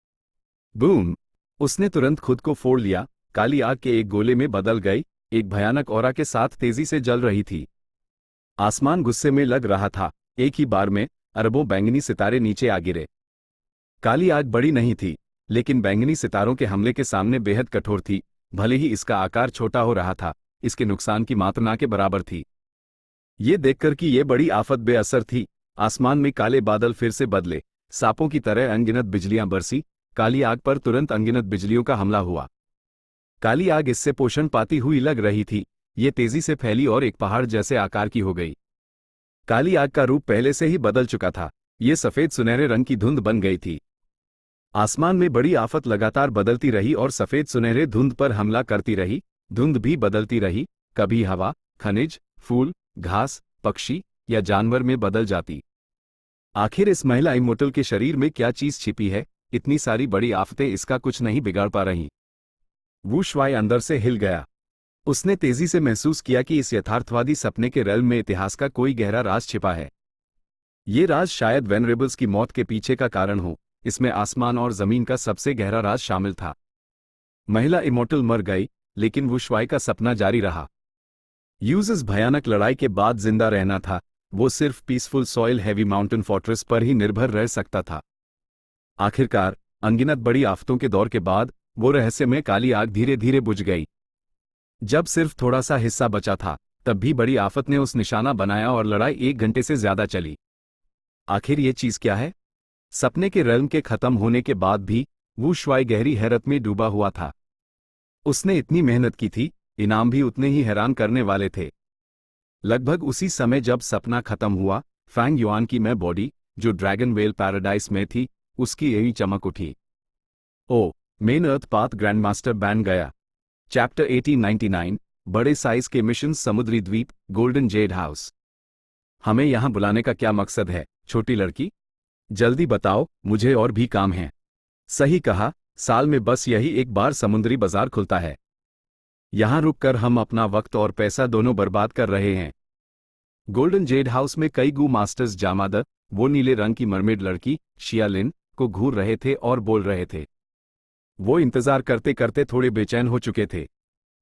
Speaker 1: बूम! उसने तुरंत खुद को फोड़ लिया। काली आग के एक गोले में बदल गई, एक भयानक ऑरा के साथ तेजी से जल रही थी। आसमान गुस्से में लग रहा था। एक ही बार में अरबों बैंगनी सितारे नीचे आ गिरे। काली आग बड़ी नहीं थी, लेकिन बैंगनी सितारों के हमले के सामने बेहद कठोर थी। भले ही इसका आकार छोटा हो रहा था, इसके नुकसान की मात्रा ना के बराबर थी। ये देखकर कि ये बड़ी आफत बेअसर थी, आसमान में काले बादल फिर से बदले। सांपों की तरह अनगिनत बिजलियां बरसी। काली आग पर तुरंत अनगिनत बिजलियों का हमला हुआ। काली आग इससे पोषण पाती हुई लग रही थी। ये तेजी से फैली और एक पहाड़ जैसे आकार की हो गई। काली आग का रूप पहले से ही बदल चुका था। ये सफेद सुनहरे रंग की धुंध बन गई थी। आसमान में बड़ी आफत लगातार बदलती रही और सफेद सुनहरे धुंध पर हमला करती रही। धुंध भी बदलती रही, कभी हवा, खनिज, फूल, घास, पक्षी या जानवर में बदल जाती। आखिर इस महिला इमॉर्टल के शरीर में क्या चीज छिपी है? इतनी सारी बड़ी आफतें इसका कुछ नहीं बिगाड़ पा रही। वू श्वाई अंदर से हिल गया। उसने तेजी से महसूस किया कि इस यथार्थवादी सपने के रेल्म में इतिहास का कोई गहरा राज छिपा है। ये राज शायद वेनरेबल्स की मौत के पीछे का कारण हो। इसमें आसमान और जमीन का सबसे गहरा राज शामिल था। महिला इमॉर्टल मर गई, लेकिन वू श्वाई का सपना जारी रहा। यूज़ भयानक लड़ाई के बाद जिंदा रहना था। वो सिर्फ peaceful soil heavy mountain fortress पर ही निर्भर रह सकता था। आखिरकार अनगिनत बड़ी आफतों के दौर के बाद वो रहस्यमय काली आग धीरे धीरे बुझ गई। जब सिर्फ थोड़ा सा हिस्सा बचा था, तब भी बड़ी आफत ने उस निशाना बनाया और लड़ाई 1 घंटे से ज्यादा चली। आखिर ये चीज क्या है? सपने के रेल्म के खत्म होने के बाद भी वू श्वाई गहरी हैरत में डूबा हुआ था। उसने इतनी मेहनत की थी, इनाम भी उतने ही हैरान करने वाले थे। लगभग उसी समय जब सपना खत्म हुआ, फैंग युआन की मैं बॉडी, जो ड्रैगन वेल पैराडाइस में थी, उसकी यही चमक उठी। ओ, मेन अर्थ पाथ ग्रैंडमास्टर बैन गया। चैप्टर 1899, बड़े साइज के मिशन समुद्री द्वीप, गोल्डन जेड हाउस। हमें यहां बुलाने का क्या मकसद है, छोटी लड़की? जल्दी बताओ, मुझे और भी काम है। सही कहा, साल में बस यही एक बार समुद्री बाजार खुलता है। यहां रुककर हम अपना वक्त और पैसा दोनों बर्बाद कर रहे हैं। गोल्डन जेड हाउस में कई गू मास्टर्स जामाद, वो नीले रंग की मरमेड लड़की शियालिन, को घूर रहे थे और बोल रहे थे। वो इंतजार करते करते थोड़े बेचैन हो चुके थे।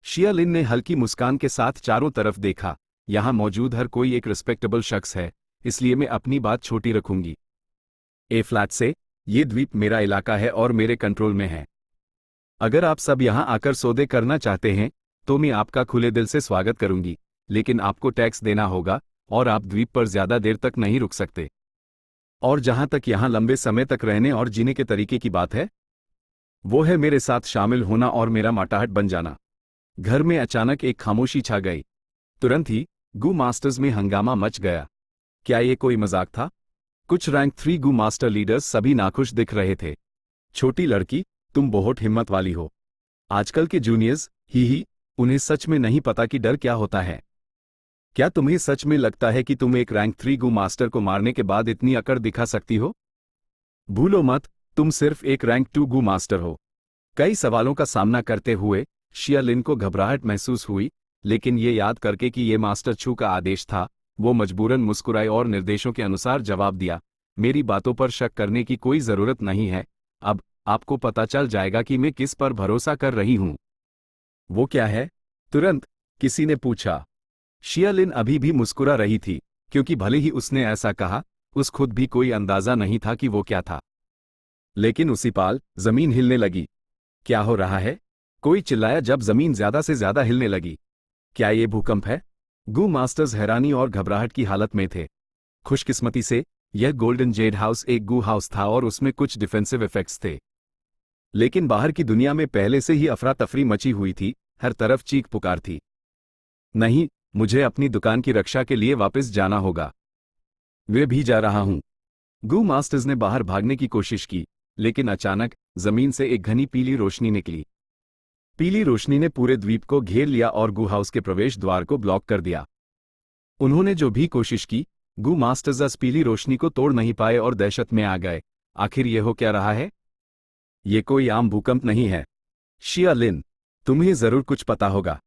Speaker 1: शिया लिन ने हल्की मुस्कान के साथ चारों तरफ देखा। यहाँ मौजूद हर कोई एक रिस्पेक्टेबल शख्स है, इसलिए मैं अपनी बात छोटी रखूंगी। ए फ्लैट से, ये द्वीप मेरा इलाका है और मेरे कंट्रोल में है। अगर आप सब यहाँ आकर सौदे करना चाहते हैं तो मैं आपका खुले दिल से स्वागत करूंगी, लेकिन आपको टैक्स देना होगा और आप द्वीप पर ज्यादा देर तक नहीं रुक सकते। और जहां तक यहाँ लंबे समय तक रहने और जीने के तरीके की बात है, वो है मेरे साथ शामिल होना और मेरा माटाहट बन जाना। घर में अचानक एक खामोशी छा गई। तुरंत ही गू मास्टर्स में हंगामा मच गया। क्या ये कोई मजाक था? कुछ रैंक 3 गू मास्टर लीडर्स सभी नाखुश दिख रहे थे। छोटी लड़की, तुम बहुत हिम्मत वाली हो। आजकल के जूनियर्स, ही, उन्हें सच में नहीं पता कि डर क्या होता है। क्या तुम्हें सच में लगता है कि तुम एक रैंक 3 गू मास्टर को मारने के बाद इतनी अकड़ दिखा सकती हो? भूलो मत, तुम सिर्फ एक रैंक 2 गू मास्टर हो। कई सवालों का सामना करते हुए शिया लिन को घबराहट महसूस हुई, लेकिन ये याद करके कि ये मास्टर छू का आदेश था, वो मजबूरन मुस्कुराए और निर्देशों के अनुसार जवाब दिया, मेरी बातों पर शक करने की कोई जरूरत नहीं है। अब आपको पता चल जाएगा कि मैं किस पर भरोसा कर रही हूं। वो क्या है? तुरंत किसी ने पूछा। शिया लिन अभी भी मुस्कुरा रही थी, क्योंकि भले ही उसने ऐसा कहा, उस खुद भी कोई अंदाजा नहीं था कि वो क्या था। लेकिन उसी पाल जमीन हिलने लगी। क्या हो रहा है? कोई चिल्लाया जब जमीन ज्यादा से ज्यादा हिलने लगी। क्या ये भूकंप है? गू मास्टर्स हैरानी और घबराहट की हालत में थे। खुशकिस्मती से यह गोल्डन जेड हाउस एक गू हाउस था और उसमें कुछ डिफेंसिव इफेक्ट्स थे। लेकिन बाहर की दुनिया में पहले से ही अफरा तफरी मची हुई थी, हर तरफ चीख पुकार थी। नहीं, मुझे अपनी दुकान की रक्षा के लिए वापस जाना होगा। वे भी जा रहा हूं। गू मास्टर्स ने बाहर भागने की कोशिश की, लेकिन अचानक जमीन से एक घनी पीली रोशनी निकली। पीली रोशनी ने पूरे द्वीप को घेर लिया और गू हाउस के प्रवेश द्वार को ब्लॉक कर दिया। उन्होंने जो भी कोशिश की, गू मास्टर्स उस पीली रोशनी को तोड़ नहीं पाए और दहशत में आ गए। आखिर ये हो क्या रहा है? ये कोई आम भूकंप नहीं है। शिया लिन, तुम्हें जरूर कुछ पता होगा।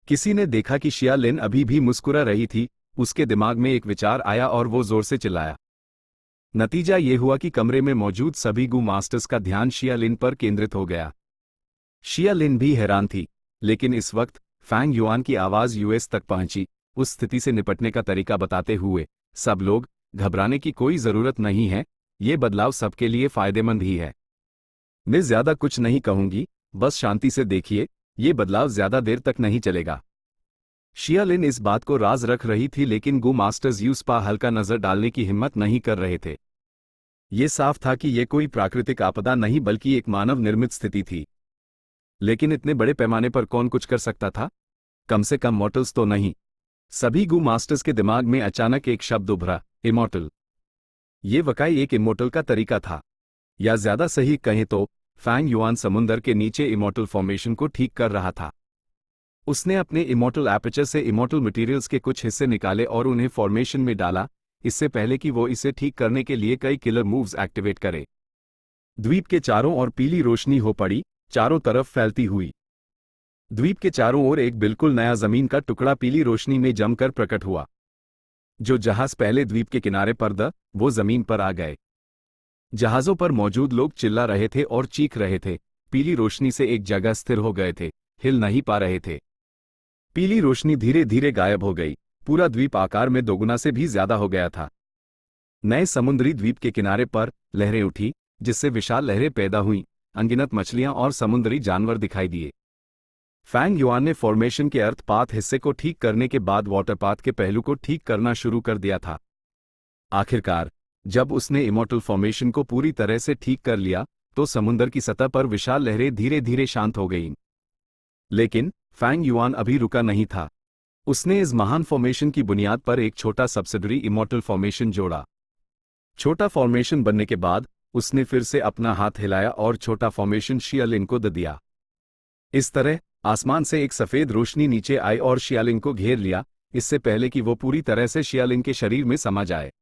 Speaker 1: किसी ने देखा कि शिया लिन अभी भी मुस्कुरा रही थी। उसके दिमाग में एक विचार आया और वो जोर से चिल्लाया। नतीजा ये हुआ कि कमरे में मौजूद सभी गू मास्टर्स का ध्यान शिया लिन पर केंद्रित हो गया। शिया लिन भी हैरान थी, लेकिन इस वक्त फैंग युआन की आवाज यूएस तक पहुंची, उस स्थिति से निपटने का तरीका बताते हुए, सब लोग, घबराने की कोई जरूरत नहीं है, ये बदलाव सबके लिए फायदेमंद ही है। मैं ज्यादा कुछ नहीं कहूंगी, बस शांति से देखिए, ये बदलाव ज्यादा देर तक नहीं चलेगा। शिया लिन इस बात को राज रख रही थी, लेकिन गू मास्टर्स यूस पर हल्का नजर डालने की हिम्मत नहीं कर रहे थे। ये साफ था कि यह कोई प्राकृतिक आपदा नहीं बल्कि एक मानव निर्मित स्थिति थी। लेकिन इतने बड़े पैमाने पर कौन कुछ कर सकता था? कम से कम मॉर्टल्स तो नहीं। सभी गू मास्टर्स के दिमाग में अचानक एक शब्द उभरा, इमॉर्टल। ये वाकई एक इमॉर्टल का तरीका था, या ज्यादा सही कहें तो फैंग युआन समुंदर के नीचे इमॉर्टल फॉर्मेशन को ठीक कर रहा था। उसने अपने इमॉर्टल एपर्चर से इमॉर्टल मटेरियल्स के कुछ हिस्से निकाले और उन्हें फॉर्मेशन में डाला, इससे पहले कि वो इसे ठीक करने के लिए कई किलर मूव्स एक्टिवेट करे। द्वीप के चारों ओर पीली रोशनी हो पड़ी, चारों तरफ फैलती हुई। द्वीप के चारों ओर एक बिल्कुल नया जमीन का टुकड़ा पीली रोशनी में जमकर प्रकट हुआ। जो जहाज पहले द्वीप के किनारे पर वो जमीन पर आ गए। जहाजों पर मौजूद लोग चिल्ला रहे थे और चीख रहे थे, पीली रोशनी से एक जगह स्थिर हो गए थे, हिल नहीं पा रहे थे। पीली रोशनी धीरे धीरे गायब हो गई, पूरा द्वीप आकार में दोगुना से भी ज्यादा हो गया था। नए समुद्री द्वीप के किनारे पर लहरें उठी, जिससे विशाल लहरें पैदा हुईं, अनगिनत मछलियां और समुद्री जानवर दिखाई दिए। फैंग युआन ने फॉर्मेशन के अर्थपात हिस्से को ठीक करने के बाद वाटरपाथ के पहलू को ठीक करना शुरू कर दिया था। आखिरकार जब उसने इमॉर्टल फॉर्मेशन को पूरी तरह से ठीक कर लिया, तो समुद्र की सतह पर विशाल लहरें धीरे धीरे शांत हो गईं। लेकिन फैंग युआन अभी रुका नहीं था। उसने इस महान फॉर्मेशन की बुनियाद पर एक छोटा सब्सिडरी इमॉर्टल फॉर्मेशन जोड़ा। छोटा फॉर्मेशन बनने के बाद उसने फिर से अपना हाथ हिलाया और छोटा फॉर्मेशन शिया लिन को दे दिया। इस तरह आसमान से एक सफेद रोशनी नीचे आई और शिया लिन को घेर लिया, इससे पहले कि वो पूरी तरह से शिया लिन के शरीर में समा जाए।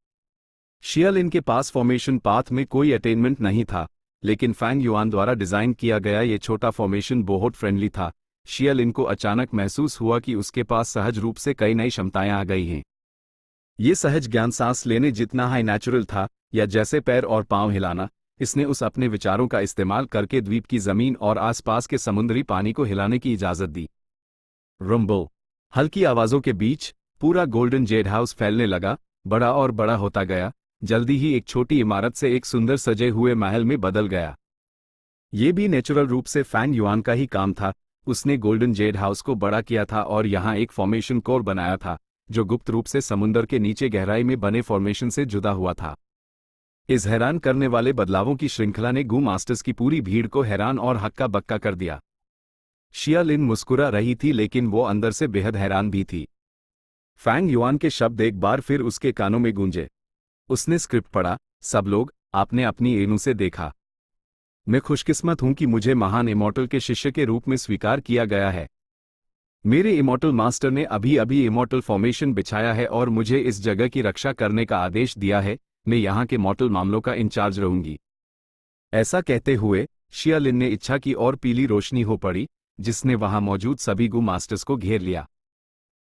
Speaker 1: शिया लिन के पास फॉर्मेशन पाथ में कोई अटेनमेंट नहीं था, लेकिन फैंग युआन द्वारा डिजाइन किया गया ये छोटा फॉर्मेशन बहुत फ्रेंडली था। शिया लिन को अचानक महसूस हुआ कि उसके पास सहज रूप से कई नई क्षमताएं आ गई हैं। ये सहज ज्ञान सांस लेने जितना हाई नेचुरल था, या जैसे पैर और पांव हिलाना, इसने उस अपने विचारों का इस्तेमाल करके द्वीप की जमीन और आसपास के समुद्री पानी को हिलाने की इजाजत दी। रंबो। हल्की आवाजों के बीच पूरा गोल्डन जेड हाउस फैलने लगा, बड़ा और बड़ा होता गया। जल्दी ही एक छोटी इमारत से एक सुंदर सजे हुए महल में बदल गया। ये भी नेचुरल रूप से फैंग युआन का ही काम था। उसने गोल्डन जेड हाउस को बड़ा किया था और यहाँ एक फॉर्मेशन कोर बनाया था, जो गुप्त रूप से समुद्र के नीचे गहराई में बने फॉर्मेशन से जुदा हुआ था। इस हैरान करने वाले बदलावों की श्रृंखला ने गू मास्टर्स की पूरी भीड़ को हैरान और हक्का बक्का कर दिया। शिया लिन मुस्कुरा रही थी, लेकिन वो अंदर से बेहद हैरान भी थी। फैंग युआन के शब्द एक बार फिर उसके कानों में गूंजे। उसने स्क्रिप्ट पढ़ा। सब लोग, आपने अपनी एनू से देखा। मैं खुशकिस्मत हूं कि मुझे महान इमॉर्टल के शिष्य के रूप में स्वीकार किया गया है। मेरे इमॉर्टल मास्टर ने अभी अभी इमॉर्टल फॉर्मेशन बिछाया है और मुझे इस जगह की रक्षा करने का आदेश दिया है। मैं यहाँ के मॉर्टल मामलों का इंचार्ज रहूंगी। ऐसा कहते हुए शिया लिन ने इच्छा की और पीली रोशनी हो पड़ी, जिसने वहां मौजूद सभी गू मास्टर्स को घेर लिया।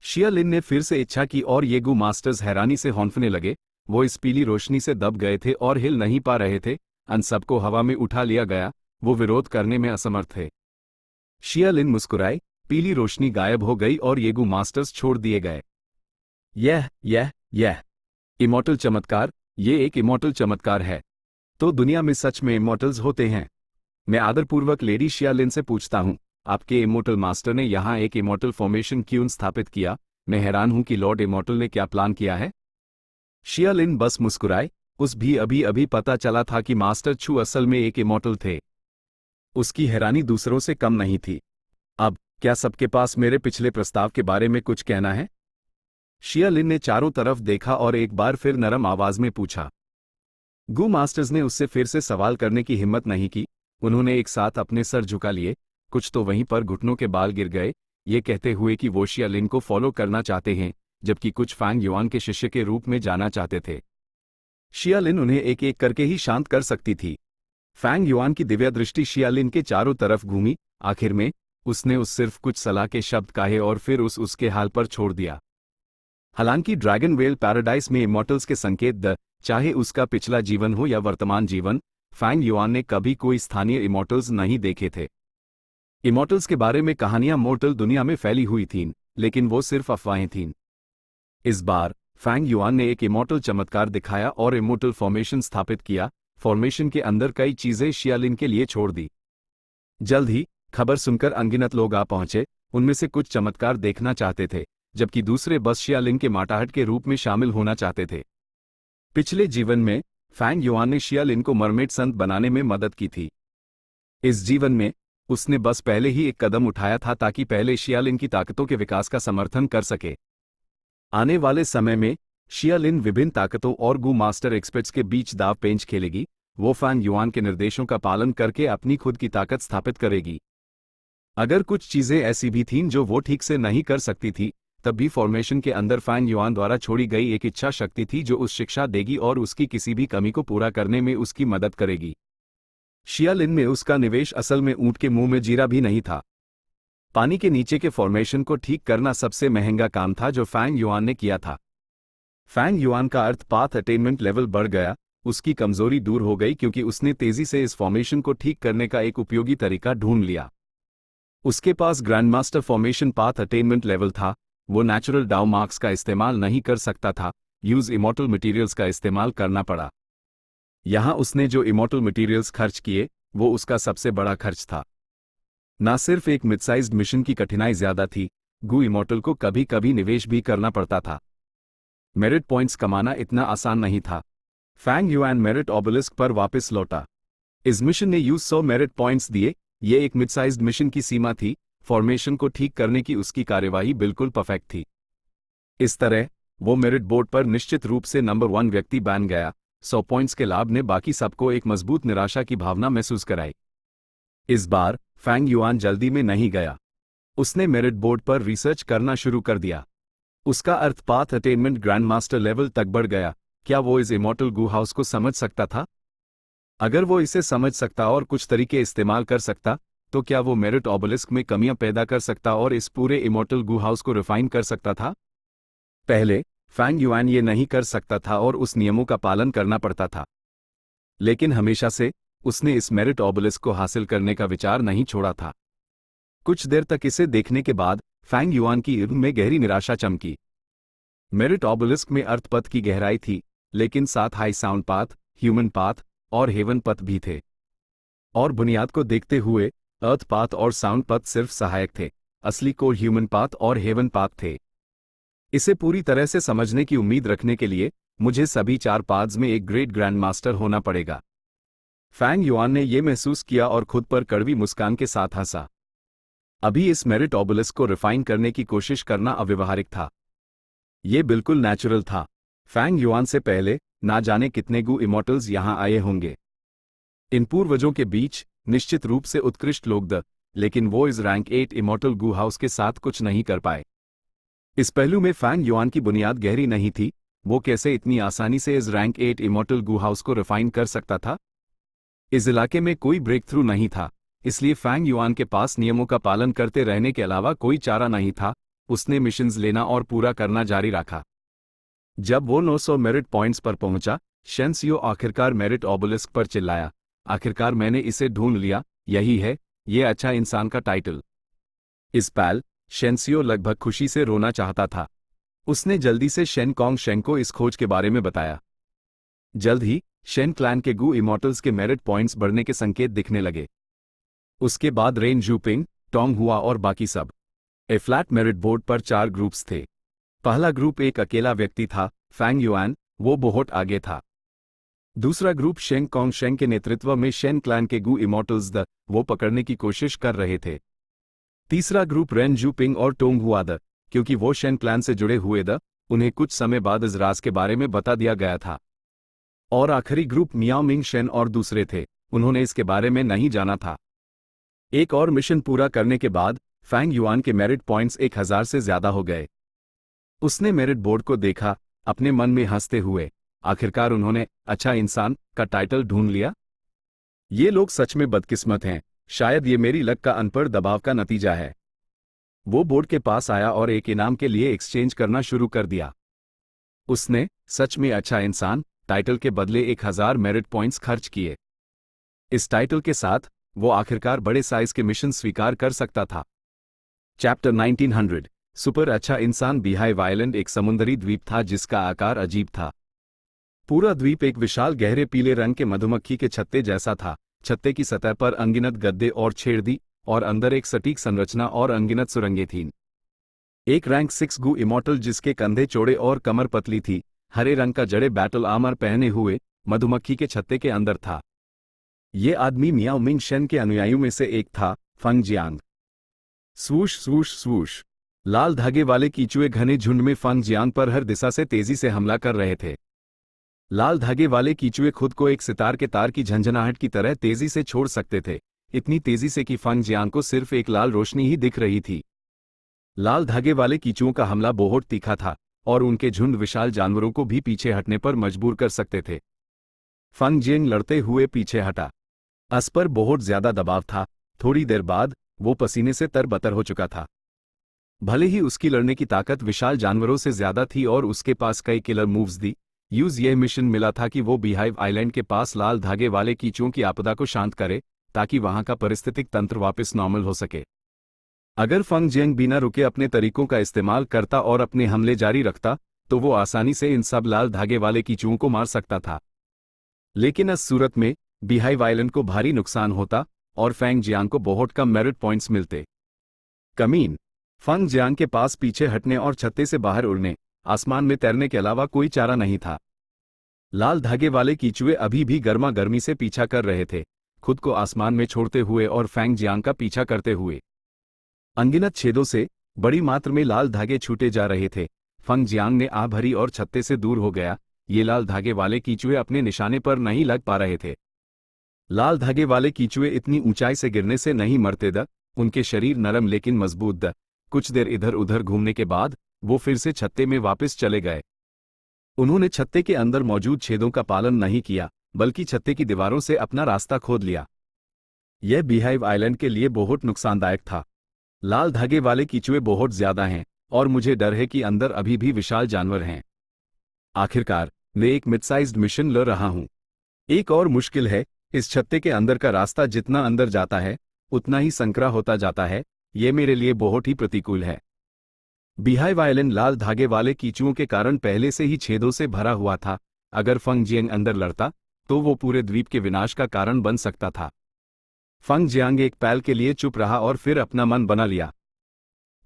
Speaker 1: शिया लिन ने फिर से इच्छा की और ये गू मास्टर्स हैरानी से हौंफने लगे। वो इस पीली रोशनी से दब गए थे और हिल नहीं पा रहे थे। अन सबको हवा में उठा लिया गया। वो विरोध करने में असमर्थ थे। शिया लिन मुस्कुराए। पीली रोशनी गायब हो गई और ये गू मास्टर्स छोड़ दिए गए। यह इमॉर्टल चमत्कार। ये एक इमॉर्टल चमत्कार है। तो दुनिया में सच में इमॉर्टल्स होते हैं? मैं आदरपूर्वक लेडी शिया लिन से पूछता हूं, आपके इमॉर्टल मास्टर ने यहाँ एक इमॉर्टल फॉर्मेशन क्यों स्थापित किया? मैं हैरान हूं कि लॉर्ड इमॉर्टल ने क्या प्लान किया है। शिया लिन बस मुस्कुराए। उस भी अभी अभी पता चला था कि मास्टर छू असल में एक इमॉर्टल थे। उसकी हैरानी दूसरों से कम नहीं थी। अब क्या सबके पास मेरे पिछले प्रस्ताव के बारे में कुछ कहना है? शिया लिन ने चारों तरफ देखा और एक बार फिर नरम आवाज में पूछा। गू मास्टर्स ने उससे फिर से सवाल करने की हिम्मत नहीं की। उन्होंने एक साथ अपने सर झुका लिए। कुछ तो वहीं पर घुटनों के बाल गिर गए, ये कहते हुए कि वो शिया लिन को फॉलो करना चाहते हैं, जबकि कुछ फैंग युआन के शिष्य के रूप में जाना चाहते थे। शिया लिन उन्हें एक एक करके ही शांत कर सकती थी। फैंग युआन की दिव्य दृष्टि शिया लिन के चारों तरफ घूमी। आखिर में उसने उस सिर्फ कुछ सलाह के शब्द कहे और फिर उसके हाल पर छोड़ दिया। हालांकि ड्रैगन वेल पैराडाइस में इमॉर्टल्स के संकेत चाहे उसका पिछला जीवन हो या वर्तमान जीवन, फैंग युआन ने कभी कोई स्थानीय इमॉर्टल्स नहीं देखे थे। इमॉर्टल्स के बारे में कहानियां मोर्टल दुनिया में फैली हुई थीं, लेकिन वो सिर्फ अफवाहें थीं। इस बार फैंग युआन ने एक इमॉर्टल चमत्कार दिखाया और इमॉर्टल फॉर्मेशन स्थापित किया। फॉर्मेशन के अंदर कई चीजें शिया लिन के लिए छोड़ दी। जल्द ही खबर सुनकर अनगिनत लोग आ पहुंचे। उनमें से कुछ चमत्कार देखना चाहते थे, जबकि दूसरे बस शिया लिन के माटाहट के रूप में शामिल होना चाहते थे। पिछले जीवन में फैंग युआन ने शिया लिन को मरमेड संत बनाने में मदद की थी। इस जीवन में उसने बस पहले ही एक कदम उठाया था ताकि पहले शिया लिन की ताकतों के विकास का समर्थन कर सके। आने वाले समय में शिया लिन विभिन्न ताकतों और गू मास्टर एक्सपर्ट्स के बीच दाव पेंच खेलेगी। वो फैंग युआन के निर्देशों का पालन करके अपनी खुद की ताकत स्थापित करेगी। अगर कुछ चीजें ऐसी भी थीं जो वो ठीक से नहीं कर सकती थी, तब भी फॉर्मेशन के अंदर फैंग युआन द्वारा छोड़ी गई एक इच्छा शक्ति थी जो उस शिक्षा देगी और उसकी किसी भी कमी को पूरा करने में उसकी मदद करेगी। शिया लिन में उसका निवेश असल में ऊंट के मुंह में जीरा भी नहीं था। पानी के नीचे के फॉर्मेशन को ठीक करना सबसे महंगा काम था जो फैंग युआन ने किया था। फैंग युआन का अर्थ पाथ अटेनमेंट लेवल बढ़ गया। उसकी कमजोरी दूर हो गई क्योंकि उसने तेजी से इस फॉर्मेशन को ठीक करने का एक उपयोगी तरीका ढूंढ लिया। उसके पास grandmaster formation path attainment level था। वो नेचुरल डाउ मार्क्स का इस्तेमाल नहीं कर सकता था। यूज इमॉर्टल मटेरियल्स का इस्तेमाल करना पड़ा। यहां उसने जो इमॉर्टल मटेरियल्स खर्च किए, वो उसका सबसे बड़ा खर्च था। ना सिर्फ एक मिडसाइज्ड मिशन की कठिनाई ज्यादा थी, गू इमॉर्टल को कभी कभी निवेश भी करना पड़ता था। मेरिट पॉइंट्स कमाना इतना आसान नहीं था। फैंग युआन मेरिट ऑबेलिस्क पर वापस लौटा। इस मिशन ने 100 मेरिट पॉइंट्स दिए। ये एक मिडसाइज्ड मिशन की सीमा थी। फॉर्मेशन को ठीक करने की उसकी कार्यवाही बिल्कुल परफेक्ट थी। इस तरह वो मेरिट बोर्ड पर निश्चित रूप से नंबर 1 व्यक्ति बन गया। 100 पॉइंट्स के लाभ ने बाकी सबको एक मजबूत निराशा की भावना महसूस कराई। इस बार फैंग युआन जल्दी में नहीं गया। उसने मेरिट बोर्ड पर रिसर्च करना शुरू कर दिया। उसका earth path attainment grand master level तक बढ़ गया। क्या वो इस इमॉर्टल गू हाउस को समझ सकता था? अगर वो इसे समझ सकता और कुछ तरीके इस्तेमाल कर सकता, तो क्या वो मेरिट ऑबेलिस्क में कमियां पैदा कर सकता और इस पूरे इमॉर्टल गू हाउस को रिफाइन कर सकता था? पहले फैंग युआन ये नहीं कर सकता था और उस नियमों का पालन करना पड़ता था। लेकिन हमेशा से उसने इस मेरिट ऑबलिस्क को हासिल करने का विचार नहीं छोड़ा था। कुछ देर तक इसे देखने के बाद फैंग युआन की इर्द में गहरी निराशा चमकी। मेरिट ऑबलिस्क में अर्थ पथ की गहराई थी, लेकिन साथ high sound path, human path और हेवन पथ भी थे। और बुनियाद को देखते हुए अर्थ पाथ और साउंड पथ सिर्फ सहायक थे, असली कोर ह्यूमन पाथ और हेवन पाथ थे। इसे पूरी तरह से समझने की उम्मीद रखने के लिए मुझे सभी 4 पाथ्स में एक ग्रेट ग्रैंड मास्टर होना पड़ेगा। फैंग युआन ने यह महसूस किया और खुद पर कड़वी मुस्कान के साथ हंसा। अभी इस मेरिट ऑबलिस्क को रिफाइन करने की कोशिश करना अव्यवहारिक था। यह बिल्कुल नेचुरल था। फैंग युआन से पहले ना जाने कितने गु इमॉर्टल्स यहां आए होंगे। इन पूर्वजों के बीच निश्चित रूप से उत्कृष्ट लोग लेकिन वो इस रैंक 8 इमॉर्टल गु हाउस के साथ कुछ नहीं कर पाए। इस पहलू में फैंग युआन की बुनियाद गहरी नहीं थी। वो कैसे इतनी आसानी से इस रैंक 8 इमॉर्टल गु हाउस को रिफाइन कर सकता था? इस इलाके में कोई ब्रेक थ्रू नहीं था, इसलिए फैंग युआन के पास नियमों का पालन करते रहने के अलावा कोई चारा नहीं था। उसने मिशंस लेना और पूरा करना जारी रखा। जब वो 900 मेरिट पॉइंट्स पर पहुंचा, शेंसियो आखिरकार मेरिट ऑबलिस्क पर चिल्लाया, आखिरकार मैंने इसे ढूंढ लिया, यही है, ये अच्छा इंसान का टाइटल। इस पल शेंसियो लगभग खुशी से रोना चाहता था। उसने जल्दी से शेन कॉन्ग शेंग को इस खोज के बारे में बताया। जल्द ही शेन क्लैन के गु इमॉर्टल्स के मेरिट पॉइंट्स बढ़ने के संकेत दिखने लगे। उसके बाद रेन जूपिंग, टोंग हुआ और बाकी सब। ए फ्लैट मेरिट बोर्ड पर 4 ग्रुप्स थे। पहला ग्रुप एक अकेला व्यक्ति था, फैंग युआन, वो बहुत आगे था। दूसरा ग्रुप शेंग कॉन्ग शेंग के नेतृत्व में शेन क्लैन के गु इमॉर्टल्स वो पकड़ने की कोशिश कर रहे थे। तीसरा ग्रुप रेन जूपिंग और टोंग हुआ क्योंकि वो शेन क्लैन से जुड़े हुए उन्हें कुछ समय बाद इस राज के बारे में बता दिया गया था। और आखिरी ग्रुप मियाओ मिंग शेन और दूसरे थे, उन्होंने इसके बारे में नहीं जाना था। एक और मिशन पूरा करने के बाद फैंग युआन के मेरिट पॉइंट्स 1000 से ज्यादा हो गए। उसने मेरिट बोर्ड को देखा, अपने मन में हंसते हुए, आखिरकार उन्होंने अच्छा इंसान का टाइटल ढूंढ लिया। ये लोग सच में बदकिस्मत हैं, शायद ये मेरी लक का अनपढ़ दबाव का नतीजा है। वो बोर्ड के पास आया और एक इनाम के लिए एक्सचेंज करना शुरू कर दिया। उसने सच में अच्छा इंसान टाइटल के बदले 1000 मेरिट पॉइंट्स खर्च किए। इस टाइटल के साथ वो आखिरकार बड़े साइज के मिशन स्वीकार कर सकता था। चैप्टर 1900 सुपर अच्छा इंसान बिहाइव आइलैंड एक समुद्री द्वीप था जिसका आकार अजीब था। पूरा द्वीप एक विशाल गहरे पीले रंग के मधुमक्खी के छत्ते जैसा था। छत्ते की सतह पर अनगिनत गद्दे और छेड़दी और अंदर एक सटीक संरचना और अनगिनत सुरंगें थीं। एक रैंक 6 गु इमॉर्टल जिसके कंधे चौड़े और कमर पतली थी, हरे रंग का जड़े बैटल आर्मर पहने हुए मधुमक्खी के छत्ते के अंदर था। ये आदमी मियाओ मिंग शेन के अनुयायियों में से एक था, फंग जियांग। स्वूश स्वूश स्वूश, लाल धागे वाले कीचुए घने झुंड में फंग जियांग पर हर दिशा से तेजी से हमला कर रहे थे। लाल धागे वाले कीचुए खुद को एक सितार के तार की झंझनाहट की तरह तेजी से छोड़ सकते थे, इतनी तेजी से कि फंग जियांग को सिर्फ एक लाल रोशनी ही दिख रही थी। लाल धागे वाले कीचुओं का हमला बहुत तीखा था और उनके झुंड विशाल जानवरों को भी पीछे हटने पर मजबूर कर सकते थे। फंग जियांग लड़ते हुए पीछे हटा। अस पर बहुत ज्यादा दबाव था। थोड़ी देर बाद वो पसीने से तरबतर हो चुका था। भले ही उसकी लड़ने की ताकत विशाल जानवरों से ज्यादा थी और उसके पास कई किलर मूव्स दी, यह मिशन मिला था कि वो बिहाइव आइलैंड के पास लाल धागे वाले कीचुओं की आपदा को शांत करे ताकि वहां का परिस्थितिक तंत्र वापस नॉर्मल हो सके। अगर फंग जियांग बिना रुके अपने तरीकों का इस्तेमाल करता और अपने हमले जारी रखता तो वो आसानी से इन सब लाल धागे वाले कीचुओं को मार सकता था। लेकिन इस सूरत में बिहाइव आइलैंड को भारी नुकसान होता और फैंग जियांग को बहुत कम मेरिट पॉइंट्स मिलते। कमीन, फंग जियांग के पास पीछे हटने और छत्ते से बाहर उड़ने, आसमान में तैरने के अलावा कोई चारा नहीं था। लाल धागे वाले कीचुए अभी भी गर्मा गर्मी से पीछा कर रहे थे, खुद को आसमान में छोड़ते हुए और फैंग जियांग का पीछा करते हुए। अनगिनत छेदों से बड़ी मात्रा में लाल धागे छूटे जा रहे थे। फंग जियांग ने आह भरी और छत्ते से दूर हो गया। ये लाल धागे वाले कीचुए अपने निशाने पर नहीं लग पा रहे थे। लाल धागे वाले कीचुए इतनी ऊंचाई से गिरने से नहीं मरते उनके शरीर नरम लेकिन मजबूत कुछ देर इधर उधर घूमने के बाद वो फिर से छत्ते में वापस चले गए। उन्होंने छत्ते के अंदर मौजूद छेदों का पालन नहीं किया, बल्कि छत्ते की दीवारों से अपना रास्ता खोद लिया। यह बिहाइव आइलैंड के लिए बहुत नुकसानदायक था। लाल धागे वाले कीचुए बहुत ज्यादा हैं और मुझे डर है कि अंदर अभी भी विशाल जानवर हैं। आखिरकार मैं एक मिड साइज्ड मिशन ले रहा हूं। एक और मुश्किल है, इस छत्ते के अंदर का रास्ता जितना अंदर जाता है उतना ही संकरा होता जाता है। ये मेरे लिए बहुत ही प्रतिकूल है। बीहाइव आइलैंड लाल धागे वाले कीचुओं के कारण पहले से ही छेदों से भरा हुआ था। अगर फंग जियांग अंदर लड़ता तो वो पूरे द्वीप के विनाश का कारण बन सकता था। फंग जियांग एक पल के लिए चुप रहा और फिर अपना मन बना लिया।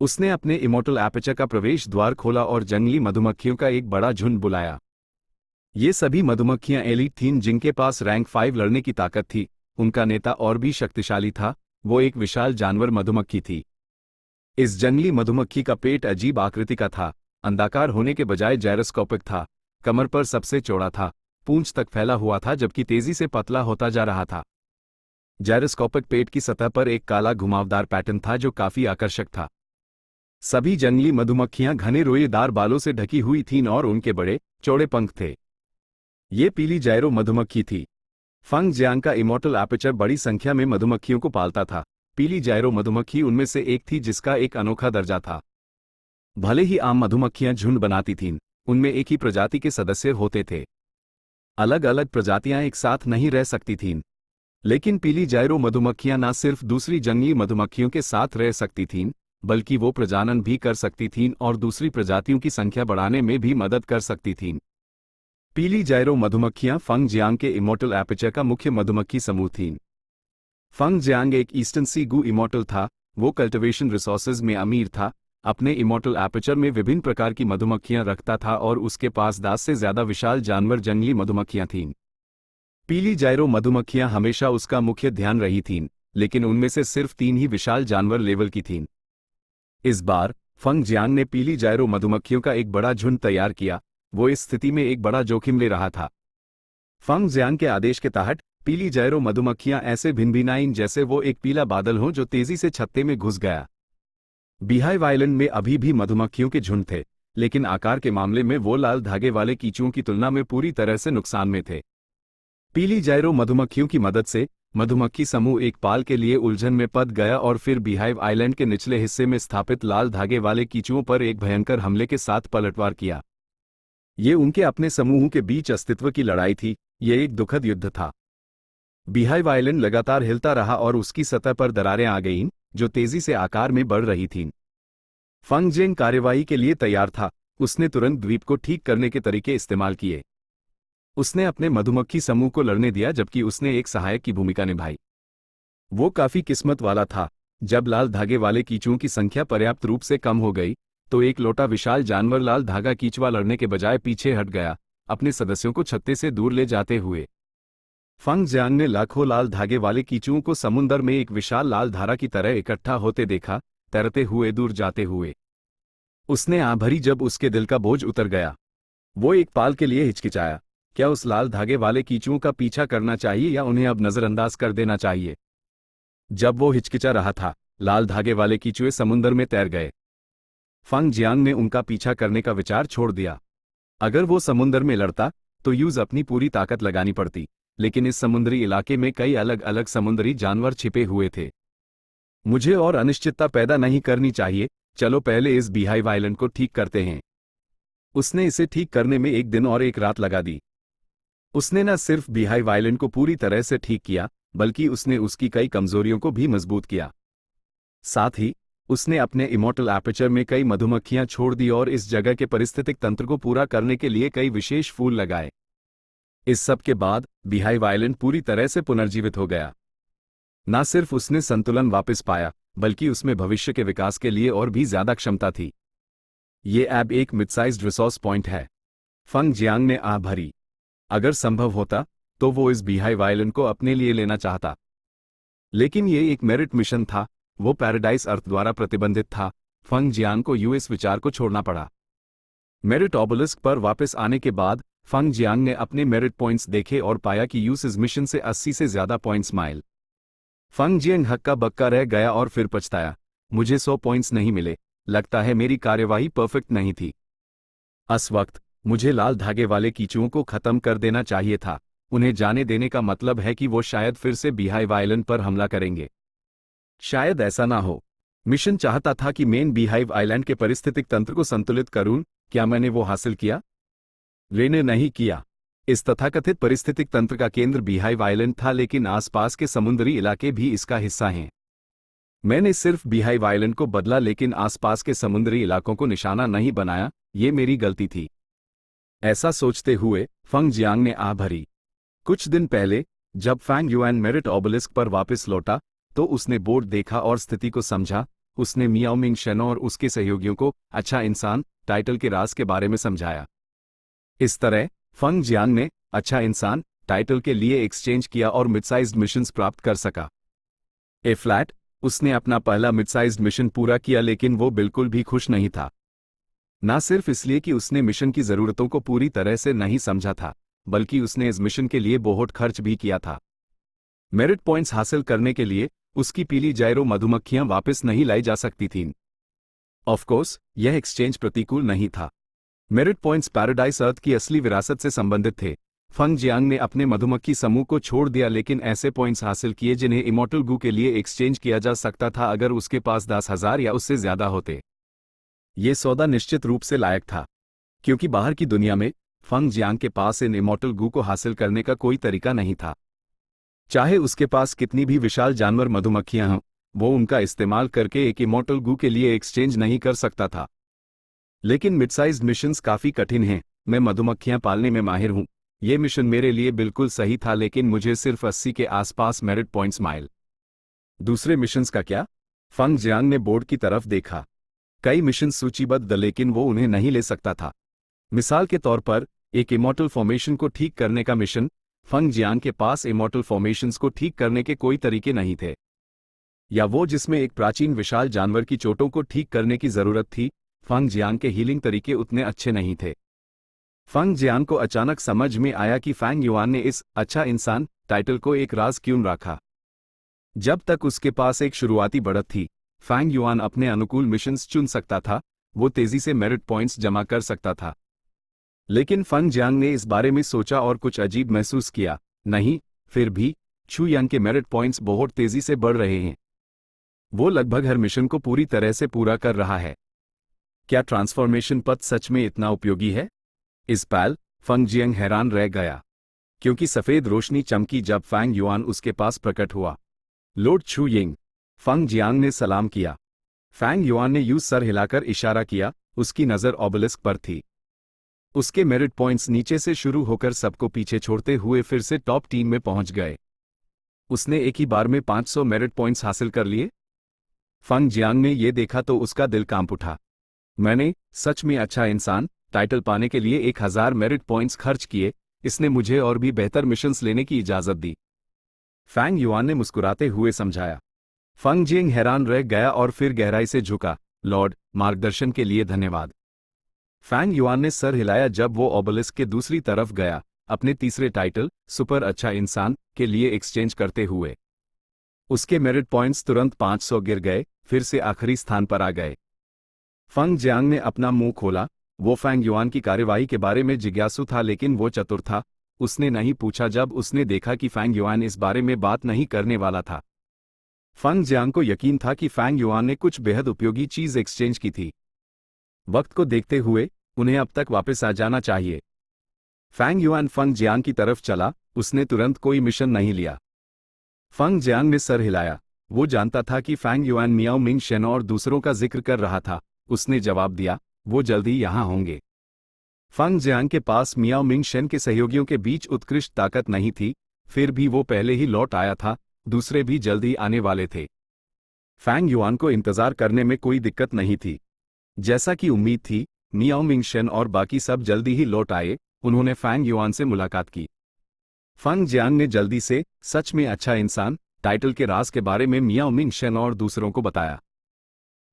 Speaker 1: उसने अपने इमोर्टल एपर्चर का प्रवेश द्वार खोला और जंगली मधुमक्खियों का एक बड़ा झुंड बुलाया। ये सभी मधुमक्खियां एलीट थीं जिनके पास रैंक 5 लड़ने की ताकत थी। उनका नेता और भी शक्तिशाली था, वो एक विशाल जानवर मधुमक्खी थी। इस जंगली मधुमक्खी का पेट अजीब आकृति का था, अंडाकार होने के बजाय जायरोस्कोपिक था, कमर पर सबसे चौड़ा था, पूंछ तक फैला हुआ था जबकि तेजी से पतला होता जा रहा था। जायरोस्कोपिक पेट की सतह पर एक काला घुमावदार पैटर्न था जो काफी आकर्षक था। सभी जंगली मधुमक्खियां घने रोएदार बालों से ढकी हुई थीं और उनके बड़े चौड़े पंख थे। ये पीली जायरो मधुमक्खी थी। फंग जियांग का इमोर्टल एपर्चर बड़ी संख्या में मधुमक्खियों को पालता था। पीली जायरो मधुमक्खी उनमें से एक थी जिसका एक अनोखा दर्जा था। भले ही आम मधुमक्खियां झुंड बनाती थीं, उनमें एक ही प्रजाति के सदस्य होते थे। अलग अलग प्रजातियां एक साथ नहीं रह सकती थीं। लेकिन पीली जायरो मधुमक्खियां न सिर्फ दूसरी जंगली मधुमक्खियों के साथ रह सकती थीं, बल्कि वो प्रजनन भी कर सकती थीं और दूसरी प्रजातियों की संख्या बढ़ाने में भी मदद कर सकती थीं। पीली जायरो मधुमक्खियां फंग जियांग के इमोर्टल एपर्चर का मुख्य मधुमक्खी समूह थीं। फंग जियांग एक ईस्टर्न सी गू इमोर्टल था। वो कल्टिवेशन रिसोर्सेज में अमीर था, अपने इमोर्टल एपर्चर में विभिन्न प्रकार की मधुमक्खियां रखता था और उसके पास 10 से ज्यादा विशाल जानवर जंगली मधुमक्खियां थीं। पीली जायरो मधुमक्खियां हमेशा उसका मुख्य ध्यान रही थीं, लेकिन उनमें से सिर्फ 3 ही विशाल जानवर लेवल की थीं। इस बार फंग जियांग ने पीली जायरो मधुमक्खियों का एक बड़ा झुंड तैयार किया। वो इस स्थिति में एक बड़ा जोखिम ले रहा था। फंग जियांग के आदेश के तहत पीली जायरो मधुमक्खियां ऐसे भिनभिनाईं जैसे वो एक पीला बादल हो जो तेजी से छत्ते में घुस गया। बीहाइव आइलैंड में अभी भी मधुमक्खियों के झुंड थे, लेकिन आकार के मामले में वो लाल धागे वाले कीचुओं की तुलना में पूरी तरह से नुकसान में थे। पीली जायरो मधुमक्खियों की मदद से मधुमक्खी समूह एक पाल के लिए उलझन में पड़ गया और फिर बीहाइव आइलैंड के निचले हिस्से में स्थापित लाल धागे वाले कीचुओं पर एक भयंकर हमले के साथ पलटवार किया। ये उनके अपने समूहों के बीच अस्तित्व की लड़ाई थी। यह एक दुखद युद्ध था। बीहाइव आइलैंड लगातार हिलता रहा और उसकी सतह पर दरारें आ गईं, जो तेजी से आकार में बढ़ रही थीं। फंग जियांग कार्रवाई के लिए तैयार था। उसने तुरंत द्वीप को ठीक करने के तरीके इस्तेमाल किए। उसने अपने मधुमक्खी समूह को लड़ने दिया जबकि उसने एक सहायक की भूमिका निभाई। वो काफी किस्मत वाला था। जब लाल धागे वाले कीचुओं की संख्या पर्याप्त रूप से कम हो गई तो एक लोटा विशाल जानवर लाल धागा कीचुआ लड़ने के बजाय पीछे हट गया, अपने सदस्यों को छत्ते से दूर ले जाते हुए। फंग जियांग ने लाखों लाल धागे वाले कीचुओं को समुद्र में एक विशाल लाल धारा की तरह इकट्ठा होते देखा, तैरते हुए दूर जाते हुए। उसने आह भरी जब उसके दिल का बोझ उतर गया। वो एक पाल के लिए हिचकिचाया। क्या उस लाल धागे वाले कीचुओं का पीछा करना चाहिए या उन्हें अब नजरअंदाज कर देना चाहिए? जब वो हिचकिचा रहा था, लाल धागे वाले कीचुए समुद्र में तैर गए। फंग जियांग ने उनका पीछा करने का विचार छोड़ दिया। अगर वो समुद्र में लड़ता तो यूज अपनी पूरी ताकत लगानी पड़ती, लेकिन इस समुद्री इलाके में कई अलग अलग समुद्री जानवर छिपे हुए थे। मुझे और अनिश्चितता पैदा नहीं करनी चाहिए। चलो पहले इस बीहाइव आइलैंड को ठीक करते हैं। उसने इसे ठीक करने में एक दिन और एक रात लगा दी। उसने न सिर्फ बीहाइव आइलैंड को पूरी तरह से ठीक किया, बल्कि उसने उसकी कई कमजोरियों को भी मजबूत किया। साथ ही उसने अपने इमोर्टल एपर्चर में कई मधुमक्खियां छोड़ दी और इस जगह के पारिस्थितिक तंत्र को पूरा करने के लिए कई विशेष फूल लगाए। इस सब के बाद बीहाइव आइलैंड पूरी तरह से पुनर्जीवित हो गया। न सिर्फ उसने संतुलन वापस पाया, बल्कि उसमें भविष्य के विकास के लिए और भी ज्यादा क्षमता थी। ये अब एक मिडसाइज्ड रिसोर्स पॉइंट है। फंग जियांग ने आह भरी। अगर संभव होता तो वो इस बीहाइव आइलैंड को अपने लिए लेना चाहता, लेकिन ये एक मेरिट मिशन था। वो पैराडाइज अर्थ द्वारा प्रतिबंधित था। फंग जियांग को यूएस विचार को छोड़ना पड़ा। मेरिट ऑबलिस्क पर वापस आने के बाद फंग जियांग ने अपने मेरिट पॉइंट्स देखे और पाया कि यूएस इस मिशन से 80 से ज्यादा पॉइंट्स माइल। फंग जियांग हक्का बक्का रह गया और फिर पछताया। मुझे 100 पॉइंट्स नहीं मिले। लगता है मेरी कार्यवाही परफेक्ट नहीं थी। इस वक्त मुझे लाल धागे वाले कीचुओं को खत्म कर देना चाहिए था। उन्हें जाने देने का मतलब है कि वो शायद फिर से बीहाइव आइलैंड पर हमला करेंगे। शायद ऐसा ना हो। मिशन चाहता था कि मेन बीहाइव आइलैंड के पारिस्थितिक तंत्र को संतुलित करूं। क्या मैंने वो हासिल किया? रेने नहीं किया। इस तथाकथित पारिस्थितिक तंत्र का केंद्र बीहाइव आइलैंड था, लेकिन आसपास के समुद्री इलाके भी इसका हिस्सा हैं। मैंने सिर्फ बीहाइव आइलैंड को बदला, लेकिन आसपास के समुद्री इलाकों को निशाना नहीं बनाया। ये मेरी गलती थी। ऐसा सोचते हुए फंग जियांग ने आह भरी। कुछ दिन पहले जब फैंग युआन मेरिट ओबेलिस्क पर वापस लौटा तो उसने बोर्ड देखा और स्थिति को समझा। उसने मियाओ मिंग शेन और उसके सहयोगियों को अच्छा इंसान टाइटल के राज के बारे में समझाया। इस तरह फंग जियांग ने अच्छा इंसान टाइटल के लिए एक्सचेंज किया और मिडसाइज्ड मिशंस प्राप्त कर सका। ए फ्लैट उसने अपना पहला मिडसाइज्ड मिशन पूरा किया, लेकिन वो बिल्कुल भी खुश नहीं था। ना सिर्फ इसलिए कि उसने मिशन की जरूरतों को पूरी तरह से नहीं समझा था, बल्कि उसने इस मिशन के लिए बहुत खर्च भी किया था। मेरिट पॉइंट्स हासिल करने के लिए उसकी पीली जायरो मधुमक्खियां वापस नहीं लाई जा सकती थीं। ऑफ कोर्स यह एक्सचेंज प्रतिकूल नहीं था। मेरिट पॉइंट्स पैराडाइज अर्थ की असली विरासत से संबंधित थे। फंग जियांग ने अपने मधुमक्खी समूह को छोड़ दिया, लेकिन ऐसे पॉइंट्स हासिल किए जिन्हें इमॉर्टल गू के लिए एक्सचेंज किया जा सकता था अगर उसके पास 10,000 या उससे ज्यादा होते। ये सौदा निश्चित रूप से लायक था, क्योंकि बाहर की दुनिया में फंग जियांग के पास इन इमॉर्टल गू को हासिल करने का कोई तरीका नहीं था। चाहे उसके पास कितनी भी विशाल जानवर मधुमक्खियां हों, वो उनका इस्तेमाल करके एक इमॉर्टल गू के लिए एक्सचेंज नहीं कर सकता था। लेकिन मिडसाइज्ड मिशंस काफी कठिन हैं। मैं मधुमक्खियां पालने में माहिर हूं। ये मिशन मेरे लिए बिल्कुल सही था, लेकिन मुझे सिर्फ 80 के आसपास मेरिट पॉइंट्स माइल। दूसरे मिशंस का क्या? फंग जियांग ने बोर्ड की तरफ देखा। कई मिशन सूचीबद्ध, लेकिन वो उन्हें नहीं ले सकता था। मिसाल के तौर पर एक इमॉर्टल फॉर्मेशन को ठीक करने का मिशन। फंग जियांग के पास इमॉर्टल फॉर्मेशंस को ठीक करने के कोई तरीके नहीं थे, या वो जिसमें एक प्राचीन विशाल जानवर की चोटों को ठीक करने की जरूरत थी। फंग जियांग के हीलिंग तरीके उतने अच्छे नहीं थे। फंग जियांग को अचानक समझ में आया कि फैंग युआन ने इस अच्छा इंसान टाइटल को एक राज क्यों रखा। जब तक उसके पास एक शुरुआती बढ़त थी, फैंग युआन अपने अनुकूल मिशंस चुन सकता था। वो तेजी से मेरिट पॉइंट्स जमा कर सकता था। लेकिन फंग जियांग ने इस बारे में सोचा और कुछ अजीब महसूस किया। नहीं, फिर भी छू यांग के मेरिट पॉइंट्स बहुत तेजी से बढ़ रहे हैं। वो लगभग हर मिशन को पूरी तरह से पूरा कर रहा है। क्या ट्रांसफॉर्मेशन पथ सच में इतना उपयोगी है? इस पल फंग जियांग हैरान रह गया, क्योंकि सफेद रोशनी चमकी जब फैंग युआन उसके पास प्रकट हुआ। लॉर्ड छू यिंग। फंग जियांग ने सलाम किया। फैंग युआन ने यूं सर हिलाकर इशारा किया। उसकी नजर ओबेलिस्क पर थी। उसके मेरिट पॉइंट्स नीचे से शुरू होकर सबको पीछे छोड़ते हुए फिर से टॉप टीम में पहुंच गए। उसने एक ही बार में 500 मेरिट पॉइंट्स हासिल कर लिए। फंग जियांग ने यह देखा तो उसका दिल कांप उठा। मैंने सच में अच्छा इंसान टाइटल पाने के लिए 1000 मेरिट पॉइंट्स खर्च किए। इसने मुझे और भी बेहतर मिशंस लेने की इजाजत दी। फैंग युआन ने मुस्कुराते हुए समझाया। फंग जियांग हैरान रह गया और फिर गहराई से झुका। लॉर्ड, मार्गदर्शन के लिए धन्यवाद। फैंग युआन ने सर हिलाया जब वो ओबेलिस्क के दूसरी तरफ गया, अपने तीसरे टाइटल सुपर अच्छा इंसान के लिए एक्सचेंज करते हुए। उसके मेरिट पॉइंट्स तुरंत 500 गिर गए, फिर से आखिरी स्थान पर आ गए। फंग जियांग ने अपना मुंह खोला। वो फैंग युआन की कार्यवाही के बारे में जिज्ञासु था, लेकिन वो चतुर था। उसने नहीं पूछा जब उसने देखा कि फैंग युआन इस बारे में बात नहीं करने वाला था। फंग जियांग को यकीन था कि फैंग युआन ने कुछ बेहद उपयोगी चीज एक्सचेंज की थी। वक्त को देखते हुए उन्हें अब तक वापस आ जाना चाहिए। फैंग युआन फंग जियांग की तरफ चला। उसने तुरंत कोई मिशन नहीं लिया। फंग जियांग ने सर हिलाया। वो जानता था कि Fang Yuan Miao Ming Shen और दूसरों का जिक्र कर रहा था। उसने जवाब दिया, वो जल्दी यहां होंगे। फंग जियांग के पास मियाओ मिंग शेन के सहयोगियों के बीच उत्कृष्ट ताकत नहीं थी, फिर भी वो पहले ही लौट आया था। दूसरे भी जल्दी आने वाले थे। फैंग युआन को इंतजार करने में कोई दिक्कत नहीं थी। जैसा कि उम्मीद थी, मियाओ मिंग शेन और बाकी सब जल्दी ही लौट आए। उन्होंने फैंग युआन से मुलाकात की। फंग जियांग ने जल्दी से सच में अच्छा इंसान टाइटल के राज के बारे में मियाओ मिंग शेन और दूसरों को बताया।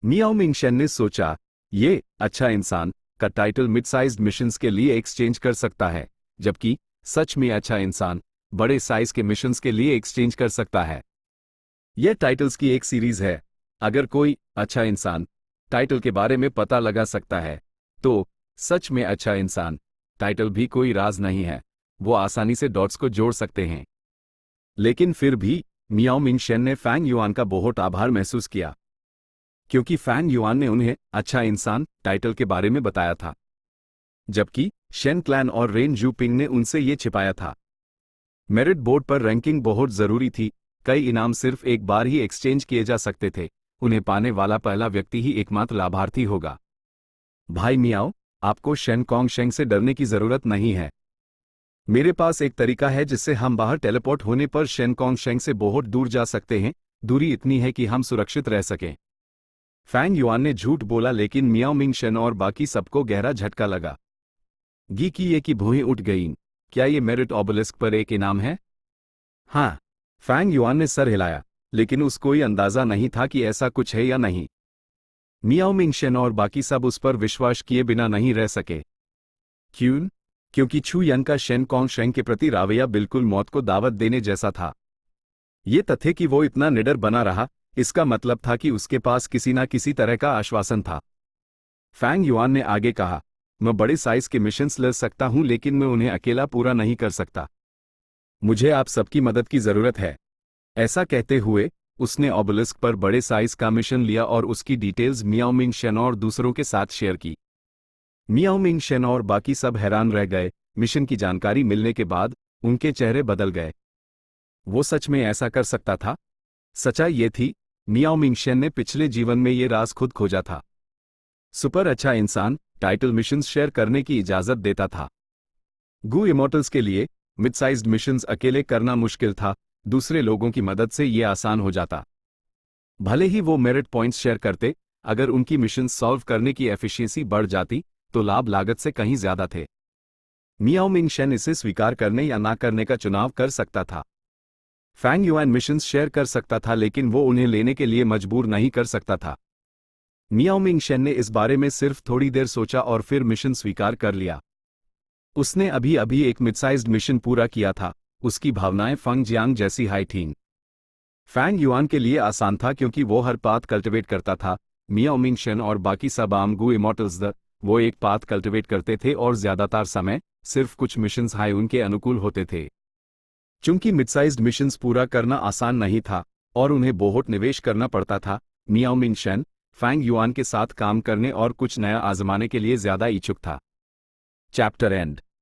Speaker 1: मियाओ मिंग शेन ने सोचा, ये अच्छा इंसान का टाइटल मिड-साइज्ड मिशंस के लिए एक्सचेंज कर सकता है, जबकि सच में अच्छा इंसान बड़े साइज के मिशंस के लिए एक्सचेंज कर सकता है। यह टाइटल्स की एक सीरीज है। अगर कोई अच्छा इंसान टाइटल के बारे में पता लगा सकता है, तो सच में अच्छा इंसान टाइटल भी कोई राज नहीं है। वो आसानी से डॉट्स को जोड़ सकते हैं। लेकिन फिर भी मियाओ मिंग शेन ने फैंग युआन का बहुत आभार महसूस किया, क्योंकि फैंग युआन ने उन्हें अच्छा इंसान टाइटल के बारे में बताया था। जबकि शेन क्लैन और रेन जूपिंग ने उनसे ये छिपाया था। मेरिट बोर्ड पर रैंकिंग बहुत जरूरी थी, कई इनाम सिर्फ एक बार ही एक्सचेंज किए जा सकते थे, उन्हें पाने वाला पहला व्यक्ति ही एकमात्र लाभार्थी होगा। भाई मियाओ, आपको शेन कॉन्ग शेंग से डरने की जरूरत नहीं है। मेरे पास एक तरीका है जिससे हम बाहर टेलीपोर्ट होने पर शेन कॉन्ग शेंग से बहुत दूर जा सकते हैं, दूरी इतनी है कि हम सुरक्षित रह सकें। फैंग युआन ने झूठ बोला, लेकिन मियाओ मिंग शेन और बाकी सबको गहरा झटका लगा। गी की ये की भुएं उठ गईं। क्या ये मेरिट ऑबलिस्क पर एक इनाम है? हाँ। फैंग युआन ने सर हिलाया, लेकिन उसको कोई अंदाजा नहीं था कि ऐसा कुछ है या नहीं। मियाओ मिंग शेन और बाकी सब उस पर विश्वास किए बिना नहीं रह सके। क्यों? क्योंकि छू यन का शेन कॉन्ग शेंग के प्रति रवैया बिल्कुल मौत को दावत देने जैसा था। ये तथ्य कि वो इतना निडर बना रहा, इसका मतलब था कि उसके पास किसी न किसी तरह का आश्वासन था। फैंग युआन ने आगे कहा, मैं बड़े साइज के मिशंस ले सकता हूं, लेकिन मैं उन्हें अकेला पूरा नहीं कर सकता। मुझे आप सबकी मदद की जरूरत है। ऐसा कहते हुए उसने ऑबलिस्क पर बड़े साइज का मिशन लिया और उसकी डिटेल्स मियाओ मिंग शेन और दूसरों के साथ शेयर की। मियाओ मिंग शेन और बाकी सब हैरान रह गए। मिशन की जानकारी मिलने के बाद उनके चेहरे बदल गए। वो सच में ऐसा कर सकता था? सच्चाई ये थी, मियाओ मिंग शेन ने पिछले जीवन में ये राज खुद खोजा था। सुपर अच्छा इंसान टाइटल मिशंस शेयर करने की इजाजत देता था। गू इमोर्टल्स के लिए मिड साइज्ड मिशंस अकेले करना मुश्किल था, दूसरे लोगों की मदद से ये आसान हो जाता। भले ही वो मेरिट पॉइंट्स शेयर करते, अगर उनकी मिशन सॉल्व करने की एफिशिएंसी बढ़ जाती तो लाभ लागत से कहीं ज्यादा थे। मियाओ मिंग शेन इसे स्वीकार करने या ना करने का चुनाव कर सकता था। फैंग युआन मिशंस शेयर कर सकता था, लेकिन वो उन्हें लेने के लिए मजबूर नहीं कर सकता था। मियाओ मिंग शेन ने इस बारे में सिर्फ थोड़ी देर सोचा और फिर मिशन स्वीकार कर लिया। उसने अभी अभी एक मिडसाइज्ड मिशन पूरा किया था, उसकी भावनाएं फंग जियांग जैसी हाई थीं। फैंग युआन के लिए आसान था क्योंकि वो हर पाथ कल्टिवेट करता था। मियाओ मिंग शेन और बाकी सब आम गू इमोर्टल्स वो एक पाथ कल्टिवेट करते थे और ज्यादातर समय सिर्फ कुछ मिशंस हाई उनके अनुकूल होते थे। चूंकि मिडसाइज्ड मिशंस पूरा करना आसान नहीं था और उन्हें बहुत निवेश करना पड़ता था, Miao Ming Shen Fang Yuan के साथ काम करने और कुछ नया आजमाने के लिए ज्यादा इच्छुक था। Chapter and.